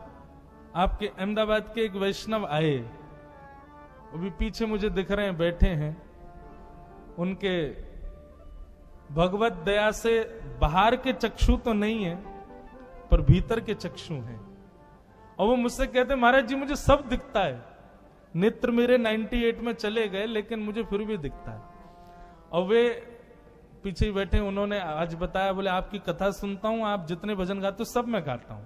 आपके अहमदाबाद के एक वैष्णव आए, वो भी पीछे मुझे दिख रहे हैं, बैठे हैं। उनके भगवत दया से बाहर के चक्षु तो नहीं है, पर भीतर के चक्षु हैं। और वो मुझसे कहते महाराज जी मुझे सब दिखता है, नेत्र मेरे 98 में चले गए, लेकिन मुझे फिर भी दिखता है। और वे पीछे ही बैठे, उन्होंने आज बताया, बोले आपकी कथा सुनता हूं, आप जितने भजन गाते हो सब मैं गाता हूं।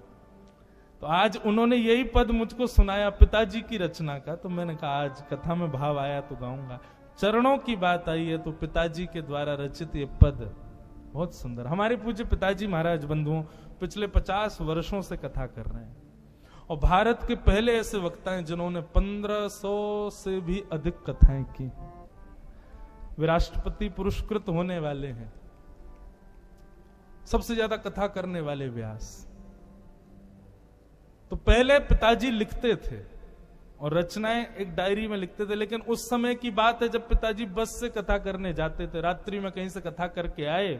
तो आज उन्होंने यही पद मुझको सुनाया पिताजी की रचना का, तो मैंने कहा आज कथा में भाव आया तो गाऊंगा। चरणों की बात आई है तो पिताजी के द्वारा रचित ये पद बहुत सुंदर। हमारे पूज्य पिताजी महाराज बंधुओं पिछले 50 वर्षों से कथा कर रहे हैं, और भारत के पहले ऐसे वक्ता हैं जिन्होंने 1500 से भी अधिक कथाएं की। वे राष्ट्रपति पुरस्कृत होने वाले हैं, सबसे ज्यादा कथा करने वाले व्यास। तो पहले पिताजी लिखते थे और रचनाएं एक डायरी में लिखते थे, लेकिन उस समय की बात है जब पिताजी बस से कथा करने जाते थे। रात्रि में कहीं से कथा करके आए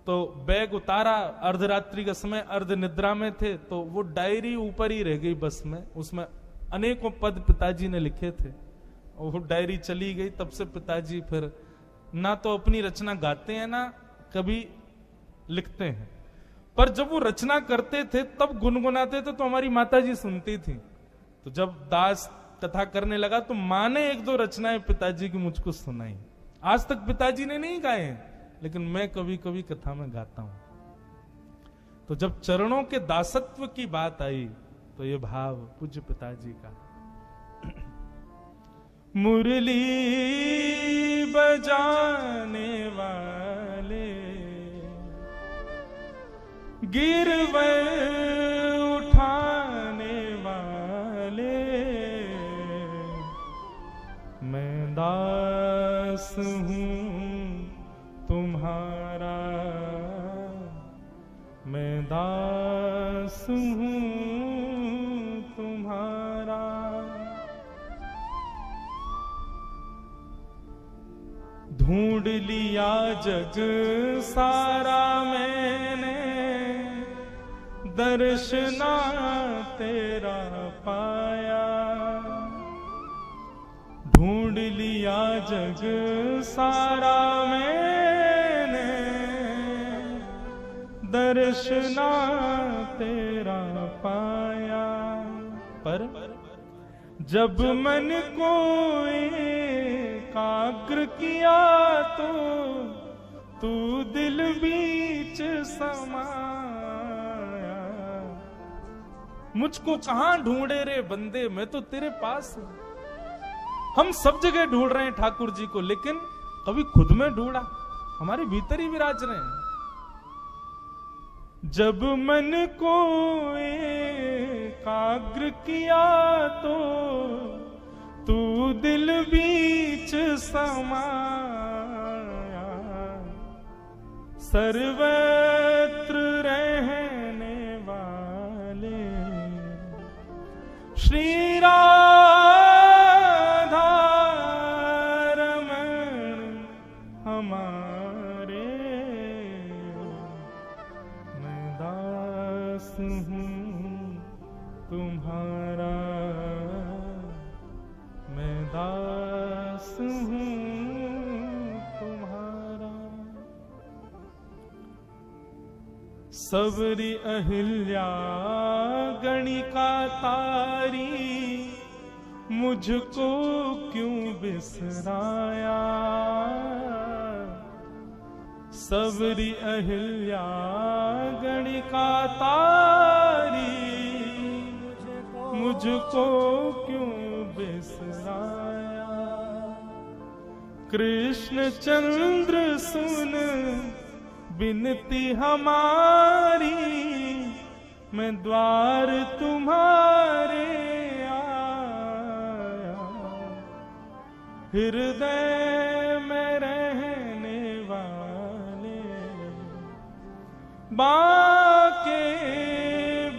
तो बैग उतारा, अर्धरात्रि का समय, अर्ध निद्रा में थे, तो वो डायरी ऊपर ही रह गई बस में। उसमें अनेकों पद पिताजी ने लिखे थे और वो डायरी चली गई। तब से पिताजी फिर ना तो अपनी रचना गाते हैं ना कभी लिखते हैं, पर जब वो रचना करते थे तब गुनगुनाते थे तो हमारी माताजी सुनती थी। तो जब दास कथा करने लगा तो माँ ने 1-2 रचनाएं पिताजी की मुझको सुनाई। आज तक पिताजी ने नहीं गाए हैं, लेकिन मैं कभी कभी कथा में गाता हूं। तो जब चरणों के दासत्व की बात आई तो ये भाव पूज्य पिताजी का। मुरली बजाने वाले, गिरवर उठाने वाले, मैं दास हूं तुम्हारा, मैं दास हूं तुम्हारा। ढूंढ लिया जग सारा मैंने, दर्शना तेरा पाया। ढूंढ लिया जग सारा मैंने, दर्शना तेरा पाया। पर जब मन को एकाग्र किया तो तू दिल बीच समाया। मुझको कहां ढूंढे रे बंदे, मैं तो तेरे पास हूं। हम सब जगह ढूंढ रहे हैं ठाकुर जी को, लेकिन कभी खुद में ढूंढा? हमारे भीतर ही विराज रहे हैं। जब मन को एकाग्र किया तो तू दिल बीच समाया, सर्वत्र रहने वाले श्री राधा रमण हमारे। मैं दास हूँ तुम्हारा, मैं दास हूँ तुम्हारा। सबरी अहिल्या गणिका तारी, मुझको क्यों बिसराया। सबरी अहिल्या गणिका तारी, मुझको क्यों बिसराया। कृष्ण चंद्र सुन बिनती हमारी, मैं द्वार तुम्हारे आया। हृदय में रहने वाले बाके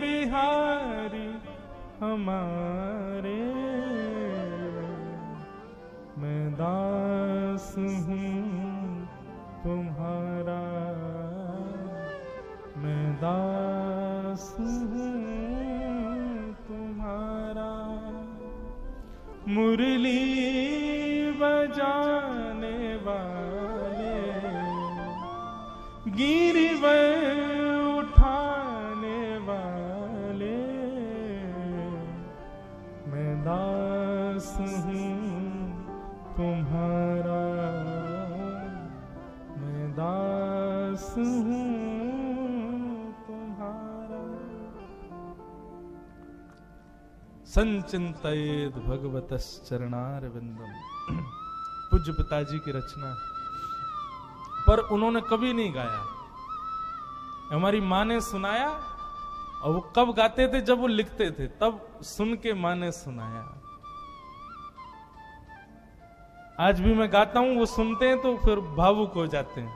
बिहारी हमारे। मैं दास हूँ तुम्हारा, मैं दास हूँ तुम्हारा। मुरली बजाने वाले, गिरिवर उठाने वाले, मैं दास हूँ तुम्हारा, मैं दास हूँ तुम्हारा। संचिंतयेद भगवतश्चरणारविंदम, पूज्य पिताजी की रचना है, पर उन्होंने कभी नहीं गाया। हमारी माँ ने सुनाया, और वो कब गाते थे? जब वो लिखते थे, तब सुन के माँ ने सुनाया। आज भी मैं गाता हूं, वो सुनते हैं तो फिर भावुक हो जाते हैं।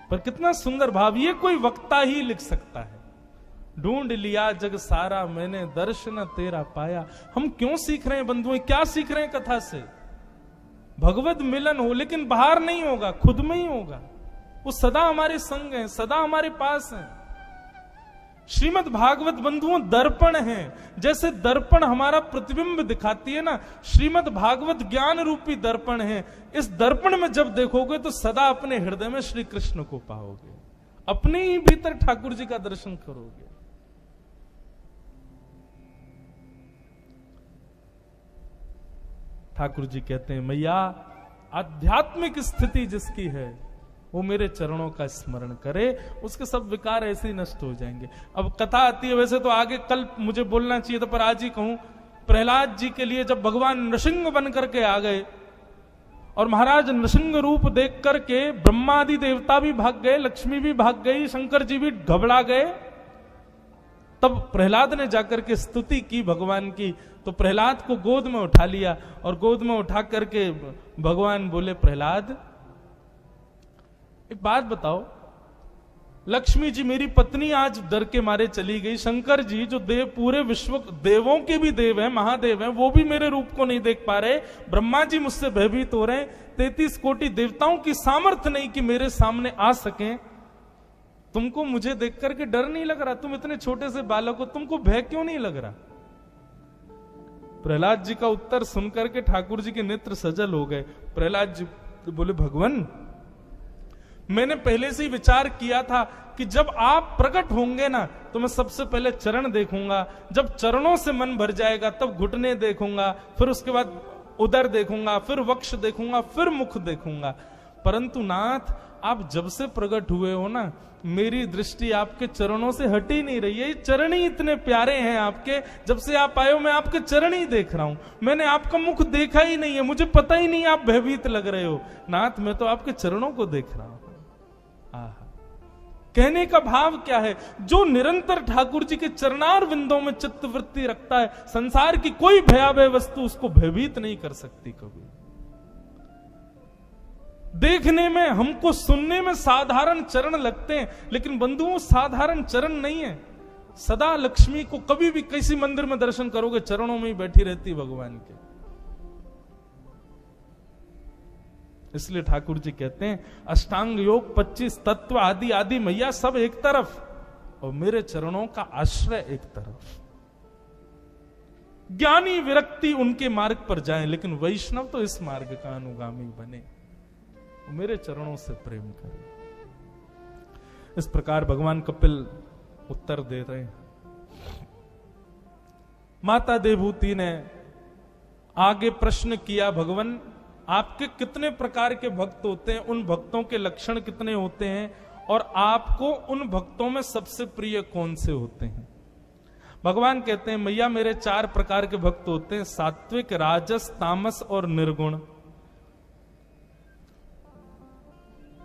पर कितना सुंदर भाव, ये कोई वक्ता ही लिख सकता है। ढूंढ लिया जग सारा, मैंने दर्शन तेरा पाया। हम क्यों सीख रहे हैं बंधुओं? क्या सीख रहे हैं कथा से? भगवत मिलन हो, लेकिन बाहर नहीं होगा, खुद में ही होगा। वो सदा हमारे संग हैं, सदा हमारे पास हैं। श्रीमद् भागवत बंधुओं दर्पण है। जैसे दर्पण हमारा प्रतिबिंब दिखाती है ना, श्रीमद् भागवत ज्ञान रूपी दर्पण है। इस दर्पण में जब देखोगे तो सदा अपने हृदय में श्री कृष्ण को पाओगे, अपने ही भीतर ठाकुर जी का दर्शन करोगे। ठाकुर जी कहते हैं, मैया आध्यात्मिक स्थिति जिसकी है वो मेरे चरणों का स्मरण करे, उसके सब विकार ऐसे ही नष्ट हो जाएंगे। अब कथा आती है, वैसे तो आगे कल मुझे बोलना चाहिए था, पर आज ही कहूं। प्रहलाद जी के लिए जब भगवान नृसिंह बन करके आ गए और महाराज नृसिंह रूप देख करके ब्रह्मादि देवता भी भाग गए, लक्ष्मी भी भाग गई, शंकर जी भी घबरा गए, तब प्रहलाद ने जाकर के स्तुति की भगवान की। तो प्रहलाद को गोद में उठा लिया और गोद में उठा करके भगवान बोले, प्रहलाद एक बात बताओ, लक्ष्मी जी मेरी पत्नी आज डर के मारे चली गई, शंकर जी जो देव पूरे विश्व देवों के भी देव हैं, महादेव हैं, वो भी मेरे रूप को नहीं देख पा रहे, ब्रह्मा जी मुझसे भयभीत हो रहे हैं, 33 कोटि देवताओं की सामर्थ्य नहीं कि मेरे सामने आ सकें। तुमको मुझे देख करके डर नहीं लग रहा? तुम इतने छोटे से बालक हो, तुमको भय क्यों नहीं लग रहा? प्रहलाद जी का उत्तर सुनकर के ठाकुर जी के नेत्र सजल हो गए। प्रहलाद जी बोले, भगवान मैंने पहले से ही विचार किया था कि जब आप प्रकट होंगे ना तो मैं सबसे पहले चरण देखूंगा, जब चरणों से मन भर जाएगा तब घुटने देखूंगा, फिर उसके बाद उदर देखूंगा, फिर वक्ष देखूंगा, फिर मुख देखूंगा। परंतु नाथ आप जब से प्रकट हुए हो ना, मेरी दृष्टि आपके चरणों से हट ही नहीं रही है। ये चरण ही इतने प्यारे हैं आपके, जब से आप आए हो मैं आपके चरण ही देख रहा हूं, मैंने आपका मुख देखा ही नहीं है, मुझे पता ही नहीं आप भयभीत लग रहे हो। नाथ मैं तो आपके चरणों को देख रहा हूं। कहने का भाव क्या है, जो निरंतर ठाकुर जी के चरणार विंदों में चित्तवृत्ति रखता है, संसार की कोई भयावह वस्तु उसको भयभीत नहीं कर सकती कभी। देखने में हमको सुनने में साधारण चरण लगते हैं, लेकिन बंधुओं साधारण चरण नहीं है। सदा लक्ष्मी को कभी भी किसी मंदिर में दर्शन करोगे, चरणों में ही बैठी रहती भगवान के। इसलिए ठाकुर जी कहते हैं अष्टांग योग 25 तत्व आदि आदि मैया सब एक तरफ और मेरे चरणों का आश्रय एक तरफ। ज्ञानी विरक्ति उनके मार्ग पर जाएं, लेकिन वैष्णव तो इस मार्ग का अनुगामी बने, मेरे चरणों से प्रेम करें। इस प्रकार भगवान कपिल उत्तर दे रहे हैं। माता देवहूति ने आगे प्रश्न किया, भगवान आपके कितने प्रकार के भक्त होते हैं, उन भक्तों के लक्षण कितने होते हैं, और आपको उन भक्तों में सबसे प्रिय कौन से होते हैं? भगवान कहते हैं मैया मेरे 4 प्रकार के भक्त होते हैं, सात्विक, राजस, तामस और निर्गुण।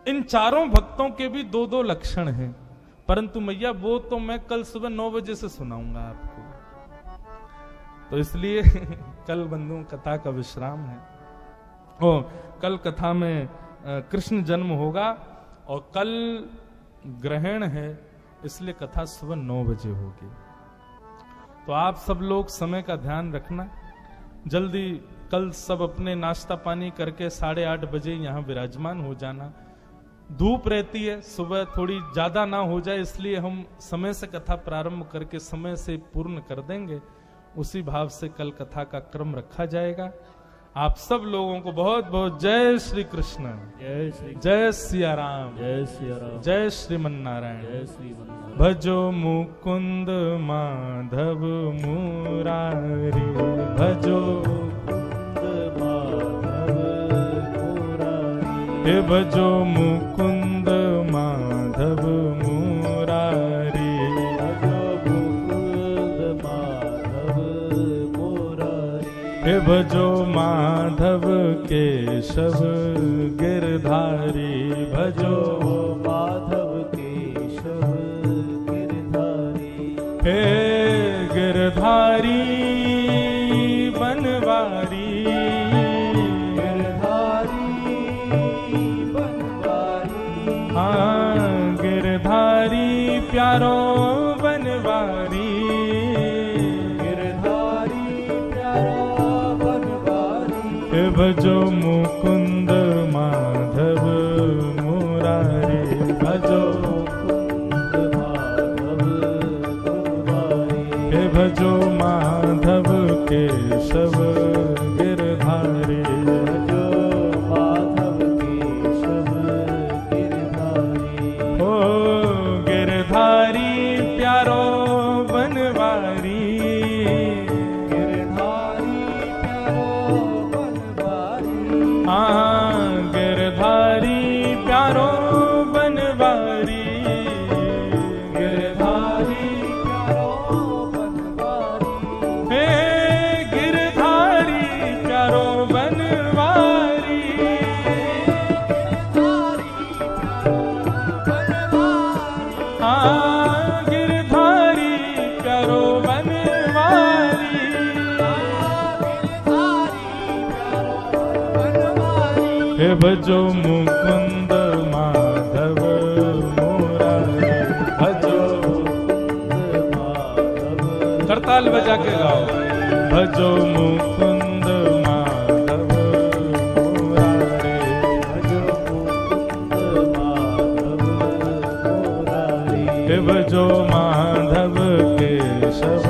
इन चारों भक्तों के भी 2-2 लक्षण हैं, परंतु मैया वो तो मैं कल सुबह 9 बजे से सुनाऊंगा आपको, तो इसलिए कल बंधुओं कथा का विश्राम है। कल कथा में कृष्ण जन्म होगा और कल ग्रहण है, इसलिए कथा सुबह 9 बजे होगी। तो आप सब लोग समय का ध्यान रखना, जल्दी कल सब अपने नाश्ता पानी करके 8:30 बजे यहाँ विराजमान हो जाना। धूप रहती है, सुबह थोड़ी ज्यादा ना हो जाए, इसलिए हम समय से कथा प्रारंभ करके समय से पूर्ण कर देंगे। उसी भाव से कल कथा का क्रम रखा जाएगा। आप सब लोगों को बहुत बहुत जय श्री कृष्ण, जय सिया राम, जय श्रीमन नारायण। भजो मुकुंद माधव मुरारी, भजो हे भजो मुकुंद माधव मुरारी, हे भजो माधव केशव गिरधारी, भजो माधव केशव गिरधारी, हे गिरधारी बनवारी, हाँ गिरधारी प्यारो बनवारी, गिरधारी प्यारो बनवारी, हे भजो मुकुंद माधव मुरारी, भजो मुकुंद माधव मुरारी, हे भजो माधव केशव गिरधारी, भजो मुकुंद माधव मुरारी, भजो मुकुंद माधव, करताल बजा के गाओ, भजो मुकुंद माधव मुरारी, भजो मुकुंद माधव मुरारी, हे भजो माधव केशव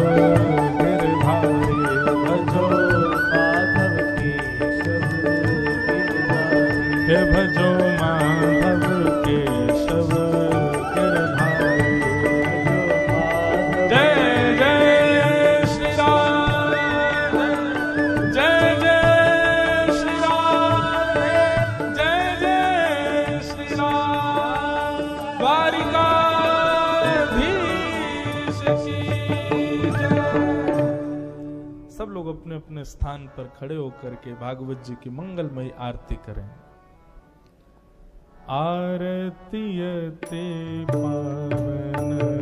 गिरधारी, भजो माधव केशव, हे भजो माधव केशव गिरधारी, जय जय श्री राम, जय जय श्री राम, जय जय श्री राम। की जय। सब लोग अपने अपने स्थान पर खड़े होकर के भागवत जी की मंगलमयी आरती करें। आरती अति पावन